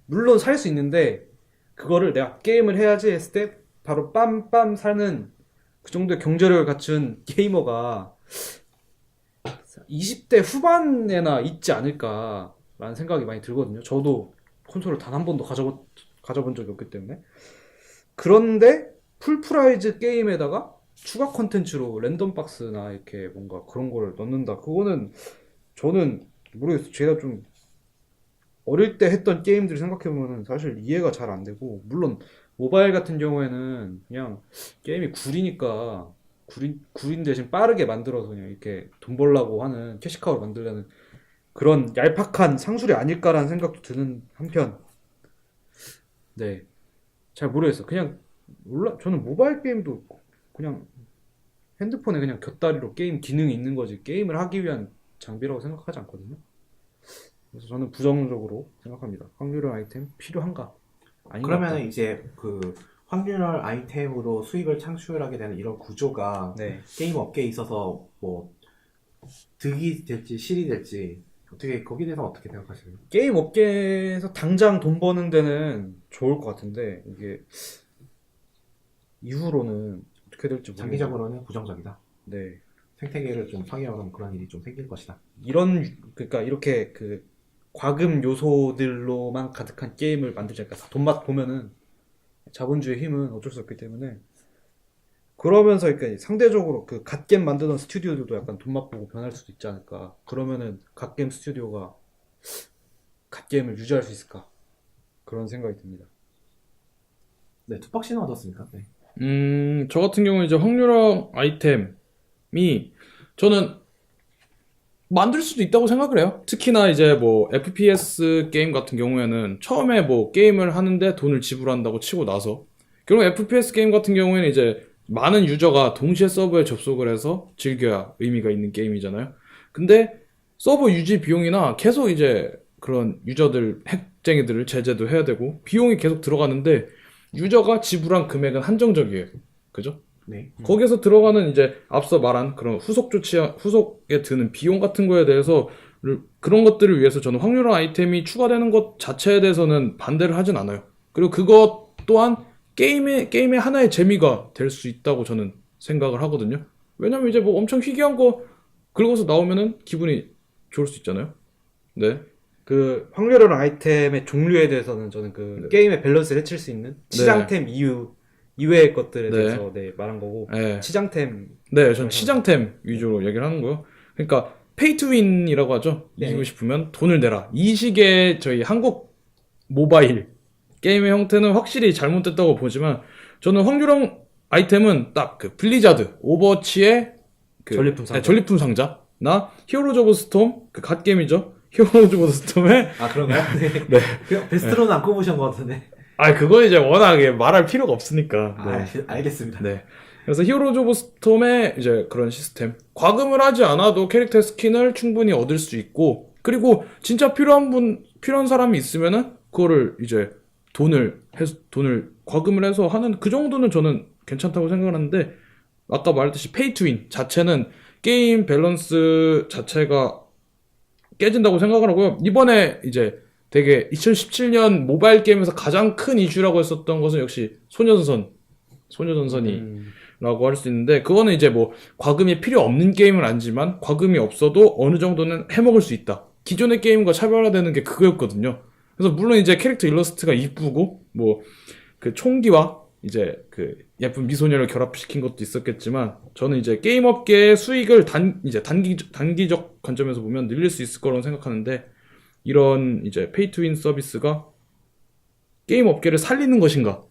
Speaker 2: 물론 살 수 있는데 그거를 내가 게임을 해야지 했을 때 바로 빰빰 사는 그 정도의 경제력을 갖춘 게이머가 20대 후반에나 있지 않을까라는 생각이 많이 들거든요. 저도 콘솔을 단 한 번도 가져본 적이 없기 때문에. 그런데 풀프라이즈 게임에다가 추가 컨텐츠로 랜덤 박스나 이렇게 뭔가 그런 거를 넣는다. 그거는 저는 모르겠어요. 제가 좀 어릴 때 했던 게임들 생각해보면 사실 이해가 잘 안 되고, 물론 모바일 같은 경우에는 그냥 게임이 구리니까 구린 대신 빠르게 만들어서 그냥 이렇게 돈 벌라고 하는 캐시카우를 만들려는 그런 얄팍한 상술이 아닐까라는 생각도 드는 한편, 네, 잘 모르겠어요. 그냥 몰라. 저는 모바일 게임도 그냥 핸드폰에 그냥 곁다리로 게임 기능이 있는 거지 게임을 하기 위한 장비라고 생각하지 않거든요. 그래서 저는 부정적으로 생각합니다. 확률형 아이템 필요한가? 아닌 것 같다.
Speaker 1: 그러면 이제 그 확률 아이템으로 수익을 창출하게 되는 이런 구조가
Speaker 2: 네.
Speaker 1: 게임 업계에 있어서 뭐 득이 될지 실이 될지 어떻게 거기에 대해서 어떻게 생각하시나요?
Speaker 2: 게임 업계에서 당장 돈 버는 데는 좋을 것 같은데 이게 이후로는 어떻게 될지 모르겠어요.
Speaker 1: 장기적으로는 부정적이다.
Speaker 2: 네.
Speaker 1: 생태계를 좀 파괴하는 그런 일이 좀 생길 것이다.
Speaker 2: 그러니까 이렇게 그 과금 요소들로만 가득한 게임을 만들지 않을까. 돈맛 보면은 자본주의 힘은 어쩔 수 없기 때문에, 그러면서 그러니까 상대적으로 그 갓겜 만드는 스튜디오들도 약간 돈맛 보고 변할 수도 있지 않을까. 그러면은 갓겜 스튜디오가 갓겜을 유지할 수 있을까, 그런 생각이 듭니다.
Speaker 1: 네, 투팍 씨는 어떻습니까? 네.
Speaker 3: 저 같은 경우는 이제 확률형 아이템이 저는 만들 수도 있다고 생각을 해요. 특히나 이제 뭐 FPS 게임 같은 경우에는 처음에 뭐 게임을 하는데 돈을 지불한다고 치고 나서 결국 FPS 게임 같은 경우에는 이제 많은 유저가 동시에 서버에 접속을 해서 즐겨야 의미가 있는 게임이잖아요. 근데 서버 유지 비용이나 계속 이제 그런 유저들 핵쟁이들을 제재도 해야 되고 비용이 계속 들어가는데 유저가 지불한 금액은 한정적이에요. 그죠?
Speaker 1: 네.
Speaker 3: 거기에서 들어가는 이제 앞서 말한 그런 후속에 드는 비용 같은 거에 대해서 그런 것들을 위해서 저는 확률화 아이템이 추가되는 것 자체에 대해서는 반대를 하진 않아요. 그리고 그것 또한 게임의 하나의 재미가 될 수 있다고 저는 생각을 하거든요. 왜냐면 이제 뭐 엄청 희귀한 거 긁어서 나오면은 기분이 좋을 수 있잖아요. 네.
Speaker 2: 그 확률형 아이템의 종류에 대해서는 저는 그 게임의 밸런스를 해칠 수 있는 치장템 이외의 것들에 대해서 말한 거고,
Speaker 3: 네.
Speaker 2: 치장템.
Speaker 3: 네, 전 치장템 위주로 얘기를 하는 거예요. 그러니까 페이 투 윈이라고 하죠.
Speaker 2: 네.
Speaker 3: 이기고 싶으면 돈을 내라. 이 식의 저희 한국 모바일 게임의 형태는 확실히 잘못됐다고 보지만 저는 확률형 아이템은 딱 그 블리자드 오버워치의 그 전리품 상자나 히어로즈 오브 스톰 그 갓게임이죠. 히어로즈 오브 스톰의
Speaker 1: 아, 그런가요? 네.
Speaker 3: 네.
Speaker 1: 그 베스트로는 안 꼽으신 것 같은데.
Speaker 3: 그거 이제 워낙에 말할 필요가 없으니까.
Speaker 1: 아, 알겠습니다.
Speaker 3: 네. 그래서 히어로즈 오브 스톰의 이제 그런 시스템. 과금을 하지 않아도 캐릭터 스킨을 충분히 얻을 수 있고, 그리고 진짜 필요한 사람이 있으면은, 그거를 이제 돈을 과금을 해서 하는 그 정도는 저는 괜찮다고 생각을 하는데, 아까 말했듯이 페이 투 윈 자체는 게임 밸런스 자체가 깨진다고 생각을 하고요. 이번에 이제 되게 2017년 모바일 게임에서 가장 큰 이슈라고 했었던 것은 역시 소녀전선이라고 할 수 있는데, 그거는 이제 뭐 과금이 필요 없는 게임은 아니지만 과금이 없어도 어느 정도는 해먹을 수 있다. 기존의 게임과 차별화되는 게 그거였거든요. 그래서 물론 이제 캐릭터 일러스트가 이쁘고 뭐 그 총기와 이제 그 예쁜 미소녀를 결합시킨 것도 있었겠지만, 저는 이제 게임 업계의 수익을 단기적 관점에서 보면 늘릴 수 있을 거라고 생각하는데, 이런 이제 페이 투 윈 서비스가 게임 업계를 살리는 것인가에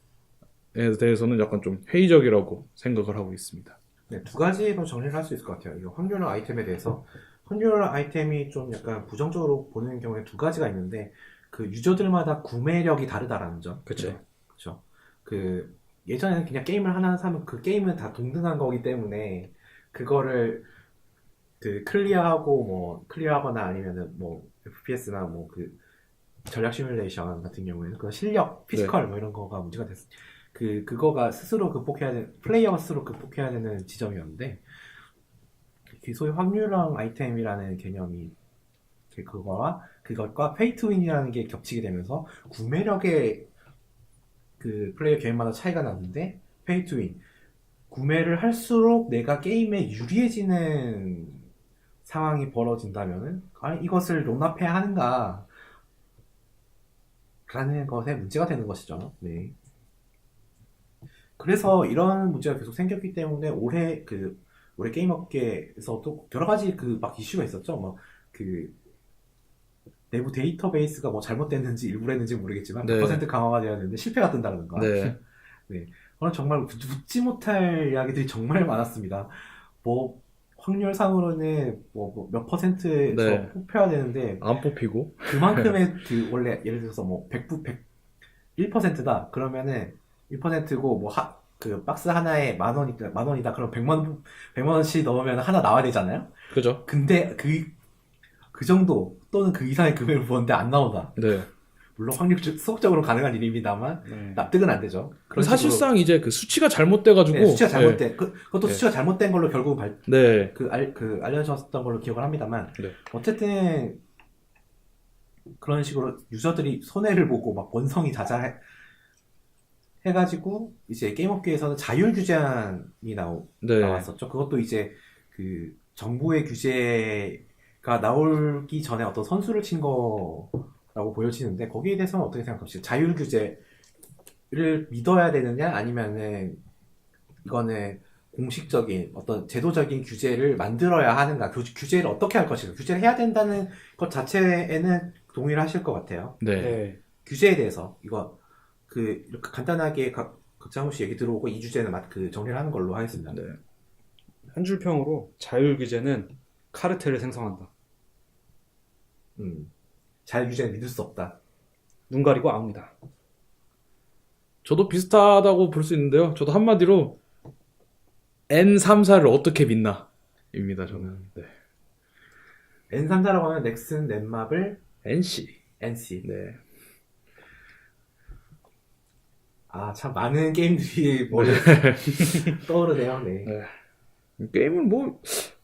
Speaker 3: 대해서는 약간 좀 회의적이라고 생각을 하고 있습니다.
Speaker 1: 네, 두 가지로 정리를 할 수 있을 것 같아요. 이 확률형 아이템에 대해서 확률형 아이템이 좀 약간 부정적으로 보는 경우에 두 가지가 있는데, 그 유저들마다 구매력이 다르다라는 점.
Speaker 2: 그쵸.
Speaker 1: 그쵸. 그 예전에는 그냥 게임을 하나 사면 그 게임은 다 동등한 거기 때문에 그거를 그 클리어하거나 아니면은 뭐 FPS나 뭐 그 전략 시뮬레이션 같은 경우에는 그 실력, 피지컬 뭐 이런 거가 문제가 됐어. 그거가 스스로 플레이어가 스스로 극복해야 되는 지점이었는데, 소위 확률형 아이템이라는 개념이 그것과 페이 투 윈이라는 게 겹치게 되면서 구매력의 그 플레이어 개인마다 차이가 나는데, 페이 투 윈, 구매를 할수록 내가 게임에 유리해지는 상황이 벌어진다면은 이것을 용납해야 하는가 라는 것에 문제가 되는 것이죠. 네. 그래서 이런 문제가 계속 생겼기 때문에 올해 게임 업계에서도 여러 가지 막 이슈가 있었죠. 뭐 내부 데이터베이스가 뭐 잘못됐는지 일부러 했는지 모르겠지만
Speaker 3: 네.
Speaker 1: 100% 강화가 되어야 되는데 실패가 뜬다든가.
Speaker 3: 네.
Speaker 1: 네. 그런 정말 웃지 못할 이야기들이 정말 많았습니다. 뭐 확률상으로는 뭐 몇 %에서
Speaker 3: 네.
Speaker 1: 뽑혀야 되는데
Speaker 3: 안 뽑히고.
Speaker 1: 그만큼의 원래 예를 들어서 뭐 1%다 그러면은 1%고 뭐 박스 하나에 만 원이다 그럼 100만 원씩 넣으면 하나 나와야 되잖아요.
Speaker 3: 그죠?
Speaker 1: 근데 그 정도 또는 그 이상의 금액을 부었는데 안 나온다.
Speaker 3: 네.
Speaker 1: 물론 수학적으로 가능한 일입니다만 납득은 안 되죠. 그런
Speaker 3: 사실상 이제 그 수치가 잘못돼가지고.
Speaker 1: 네, 수치가 잘못된
Speaker 3: 네.
Speaker 1: 그것도
Speaker 3: 네.
Speaker 1: 수치가 잘못된 걸로 결국
Speaker 3: 네.
Speaker 1: 알려졌던 걸로 기억을 합니다만
Speaker 3: 네.
Speaker 1: 어쨌든 그런 식으로 유저들이 손해를 보고 막 원성이 해가지고 이제 게임업계에서는 자율 규제안이
Speaker 3: 네.
Speaker 1: 나왔었죠. 그것도 이제 그 정부의 규제가 나오기 전에 어떤 선수를 친 거라고 보여지는데 거기에 대해서는 어떻게 생각하시죠? 자율 규제를 믿어야 되느냐 아니면은 이거는 공식적인 어떤 제도적인 규제를 만들어야 하는가, 규제를 어떻게 할 것인가, 규제를 해야 된다는 것 자체에는 동의를 하실 것 같아요.
Speaker 3: 네.
Speaker 2: 네.
Speaker 1: 규제에 대해서 이렇게 간단하게 각자 한 번씩 얘기 들어오고 이 주제는 정리를 하는 걸로 하겠습니다.
Speaker 3: 네.
Speaker 2: 한 줄 평으로 자율 규제는 카르텔을 생성한다.
Speaker 1: 자율 규제는 믿을 수 없다.
Speaker 2: 눈 가리고 아웅이다.
Speaker 3: 저도 비슷하다고 볼 수 있는데요. 저도 한마디로 N3사를 어떻게 믿나 입니다. 저는. 네.
Speaker 1: N3사라고 하면 넥슨, 넷마블,
Speaker 3: NC.
Speaker 1: NC. 참 많은 게임들이 머리에 떠오르네요. 네.
Speaker 3: 게임은 뭐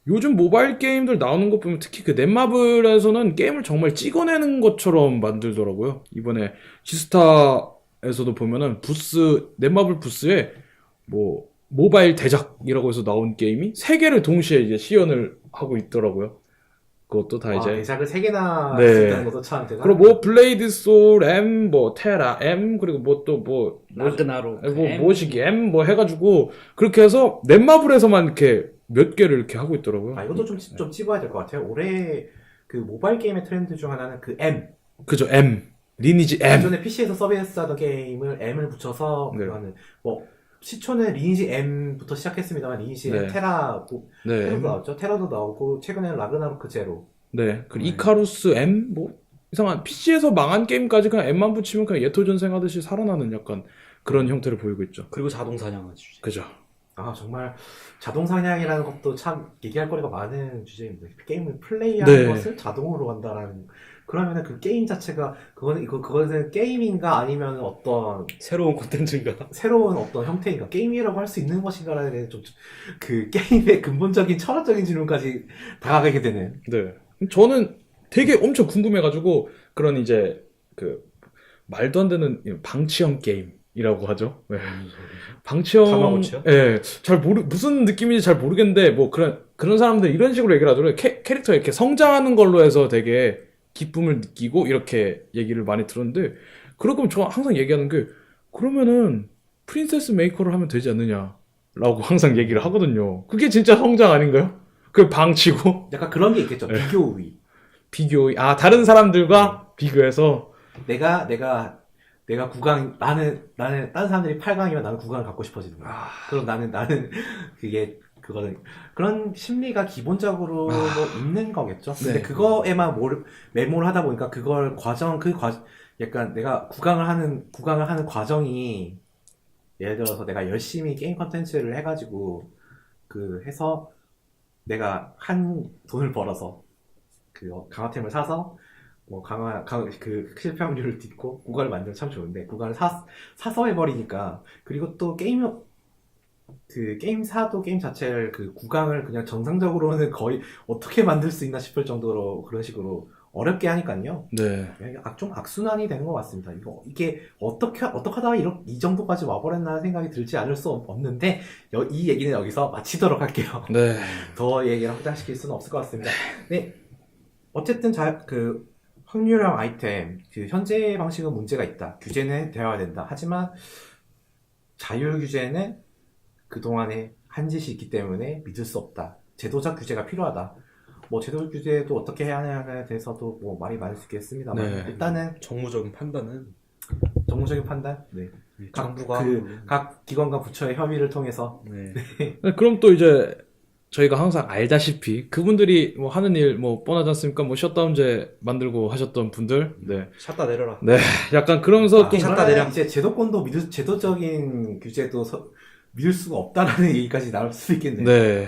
Speaker 3: 요즘 모바일 게임들 나오는 거 보면 특히 그 넷마블에서는 게임을 정말 찍어내는 것처럼 만들더라고요. 이번에 지스타에서도 보면은 넷마블 부스에 뭐 모바일 대작이라고 해서 나온 게임이 3개를 동시에 이제 시연을 하고 있더라고요. 그것도 다 이제
Speaker 1: 대작을 3개나
Speaker 3: 네.
Speaker 1: 쓴다는 것도 참 대단하다.
Speaker 3: 그리고 뭐 블레이드 소울 M, 뭐 테라 M, 그리고 뭐 또 뭐
Speaker 2: 라그나로
Speaker 3: 뭐시기 M 뭐 해가지고 그렇게 해서 넷마블에서만 이렇게 몇 개를 이렇게 하고 있더라고요.
Speaker 1: 이것도 좀 찝어야 될 것 같아요. 올해 그 모바일 게임의 트렌드 중 하나는 그 M.
Speaker 3: 그죠, M. 리니지 M.
Speaker 1: 예전에 PC에서 서비스하던 게임을 M을 붙여서
Speaker 3: 네.
Speaker 1: 하는 시초는 리니지 M부터 시작했습니다만 리니지 M
Speaker 3: 네.
Speaker 1: 테라도 나왔죠. 테라도 나오고 최근에는 라그나로크 제로.
Speaker 3: 네. 그리고 이카루스 M 뭐 이상한 PC에서 망한 게임까지 그냥 M만 붙이면 그냥 예토전생 하듯이 살아나는 약간 그런 형태를 보이고 있죠.
Speaker 2: 그리고 자동 사냥하는 주제.
Speaker 3: 그죠.
Speaker 1: 정말 자동 사냥이라는 것도 참 얘기할 거리가 많은 주제입니다. 게임을 플레이하는
Speaker 3: 네.
Speaker 1: 것을 자동으로 한다라는. 그러면은 그 게임 자체가 그것은 게임인가 아니면 어떤
Speaker 2: 새로운 콘텐츠인가?
Speaker 1: 새로운 어떤 형태인가, 게임이라고 할 수 있는 것인가라는 데 그 게임의 근본적인 철학적인 질문까지 다가가게 되는.
Speaker 3: 네. 저는 되게 엄청 궁금해가지고 그런 이제 그 말도 안 되는 방치형 게임이라고 하죠. 네. 방치형.
Speaker 2: 타마고치요?
Speaker 3: 예. 무슨 느낌인지 잘 모르겠는데 뭐 그런 사람들 이런 식으로 얘기를 하더라고요. 캐릭터 이렇게 성장하는 걸로 해서 되게 기쁨을 느끼고 이렇게 얘기를 많이 들었는데 그러면 저 항상 얘기하는 게 그러면은 프린세스 메이커를 하면 되지 않느냐라고 항상 얘기를 하거든요. 그게 진짜 성장 아닌가요? 그 방치고
Speaker 1: 약간 그런 게 있겠죠. 비교 우위.
Speaker 3: 다른 사람들과 비교해서
Speaker 1: 내가 9강, 나는 다른 사람들이 8강이면 나는 9강을 갖고 싶어지는 거야. 그럼 나는 그게 그거는 그런 심리가 기본적으로 뭐 있는 거겠죠. 근데
Speaker 3: 네.
Speaker 1: 그거에만 매몰 하다 보니까 그걸 약간 내가 구강을 하는 과정이 예를 들어서 내가 열심히 게임 컨텐츠를 해가지고 해서 내가 돈을 벌어서 강화템을 사서 뭐 실패 확률을 딛고 구간을 만들면 참 좋은데 구간을 사서 해버리니까 그리고 또 게임사도 게임 자체를 구강을 그냥 정상적으로는 거의 어떻게 만들 수 있나 싶을 정도로 그런 식으로 어렵게 하니까요.
Speaker 3: 네.
Speaker 1: 좀 악순환이 되는 것 같습니다. 이게 어떻게 하다가 이 정도까지 와버렸나 생각이 들지 않을 수 없는데, 이 얘기는 여기서 마치도록 할게요.
Speaker 3: 네.
Speaker 1: 더 얘기를 확장시킬 수는 없을 것 같습니다. 네. 어쨌든 확률형 아이템, 현재 방식은 문제가 있다. 규제는 되어야 된다. 하지만 자율 규제는 그동안에 한 짓이 있기 때문에 믿을 수 없다. 제도적 규제가 필요하다. 뭐 제도 규제도 어떻게 해야 하냐에 대해서도 뭐 말이 많을 수 있겠습니다만
Speaker 3: 네.
Speaker 1: 일단은
Speaker 2: 정무적인 판단은
Speaker 1: 정무적인 판단, 네.
Speaker 2: 정부가
Speaker 1: 각 기관과 부처의 협의를 통해서
Speaker 2: 네.
Speaker 3: 네, 그럼 또 이제 저희가 항상 알다시피 그분들이 뭐 하는 일 뭐 뻔하지 않습니까? 뭐 셧다운제 만들고 하셨던 분들, 네,
Speaker 2: 샷다 내려라.
Speaker 3: 네, 약간 그러면서 또
Speaker 1: 샷다 내려. 이제 제도권도 제도적인 규제도 믿을 수가 없다라는 얘기까지 나올 수 있겠네요.
Speaker 3: 네,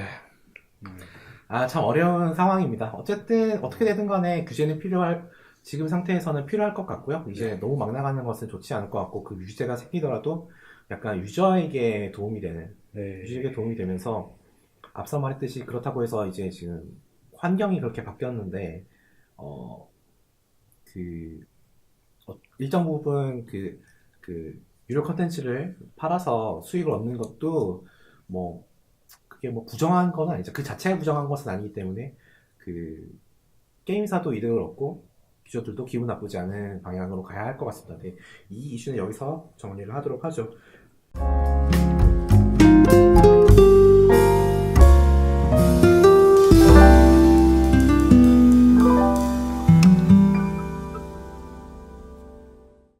Speaker 1: 참 어려운 상황입니다. 어쨌든 어떻게 되든 간에 규제는 지금 상태에서는 필요할 것 같고요. 이제 너무 막 나가는 것은 좋지 않을 것 같고 그 규제가 생기더라도 약간 유저에게 도움이 되면서 앞서 말했듯이 그렇다고 해서 이제 지금 환경이 그렇게 바뀌었는데 일정 부분 유료 컨텐츠를 팔아서 수익을 얻는 것도 그게 부정한 건 아니죠. 그 자체가 부정한 것은 아니기 때문에 게임사도 이득을 얻고 유저들도 기분 나쁘지 않은 방향으로 가야 할 것 같습니다. 네, 이 이슈는 여기서 정리를 하도록 하죠.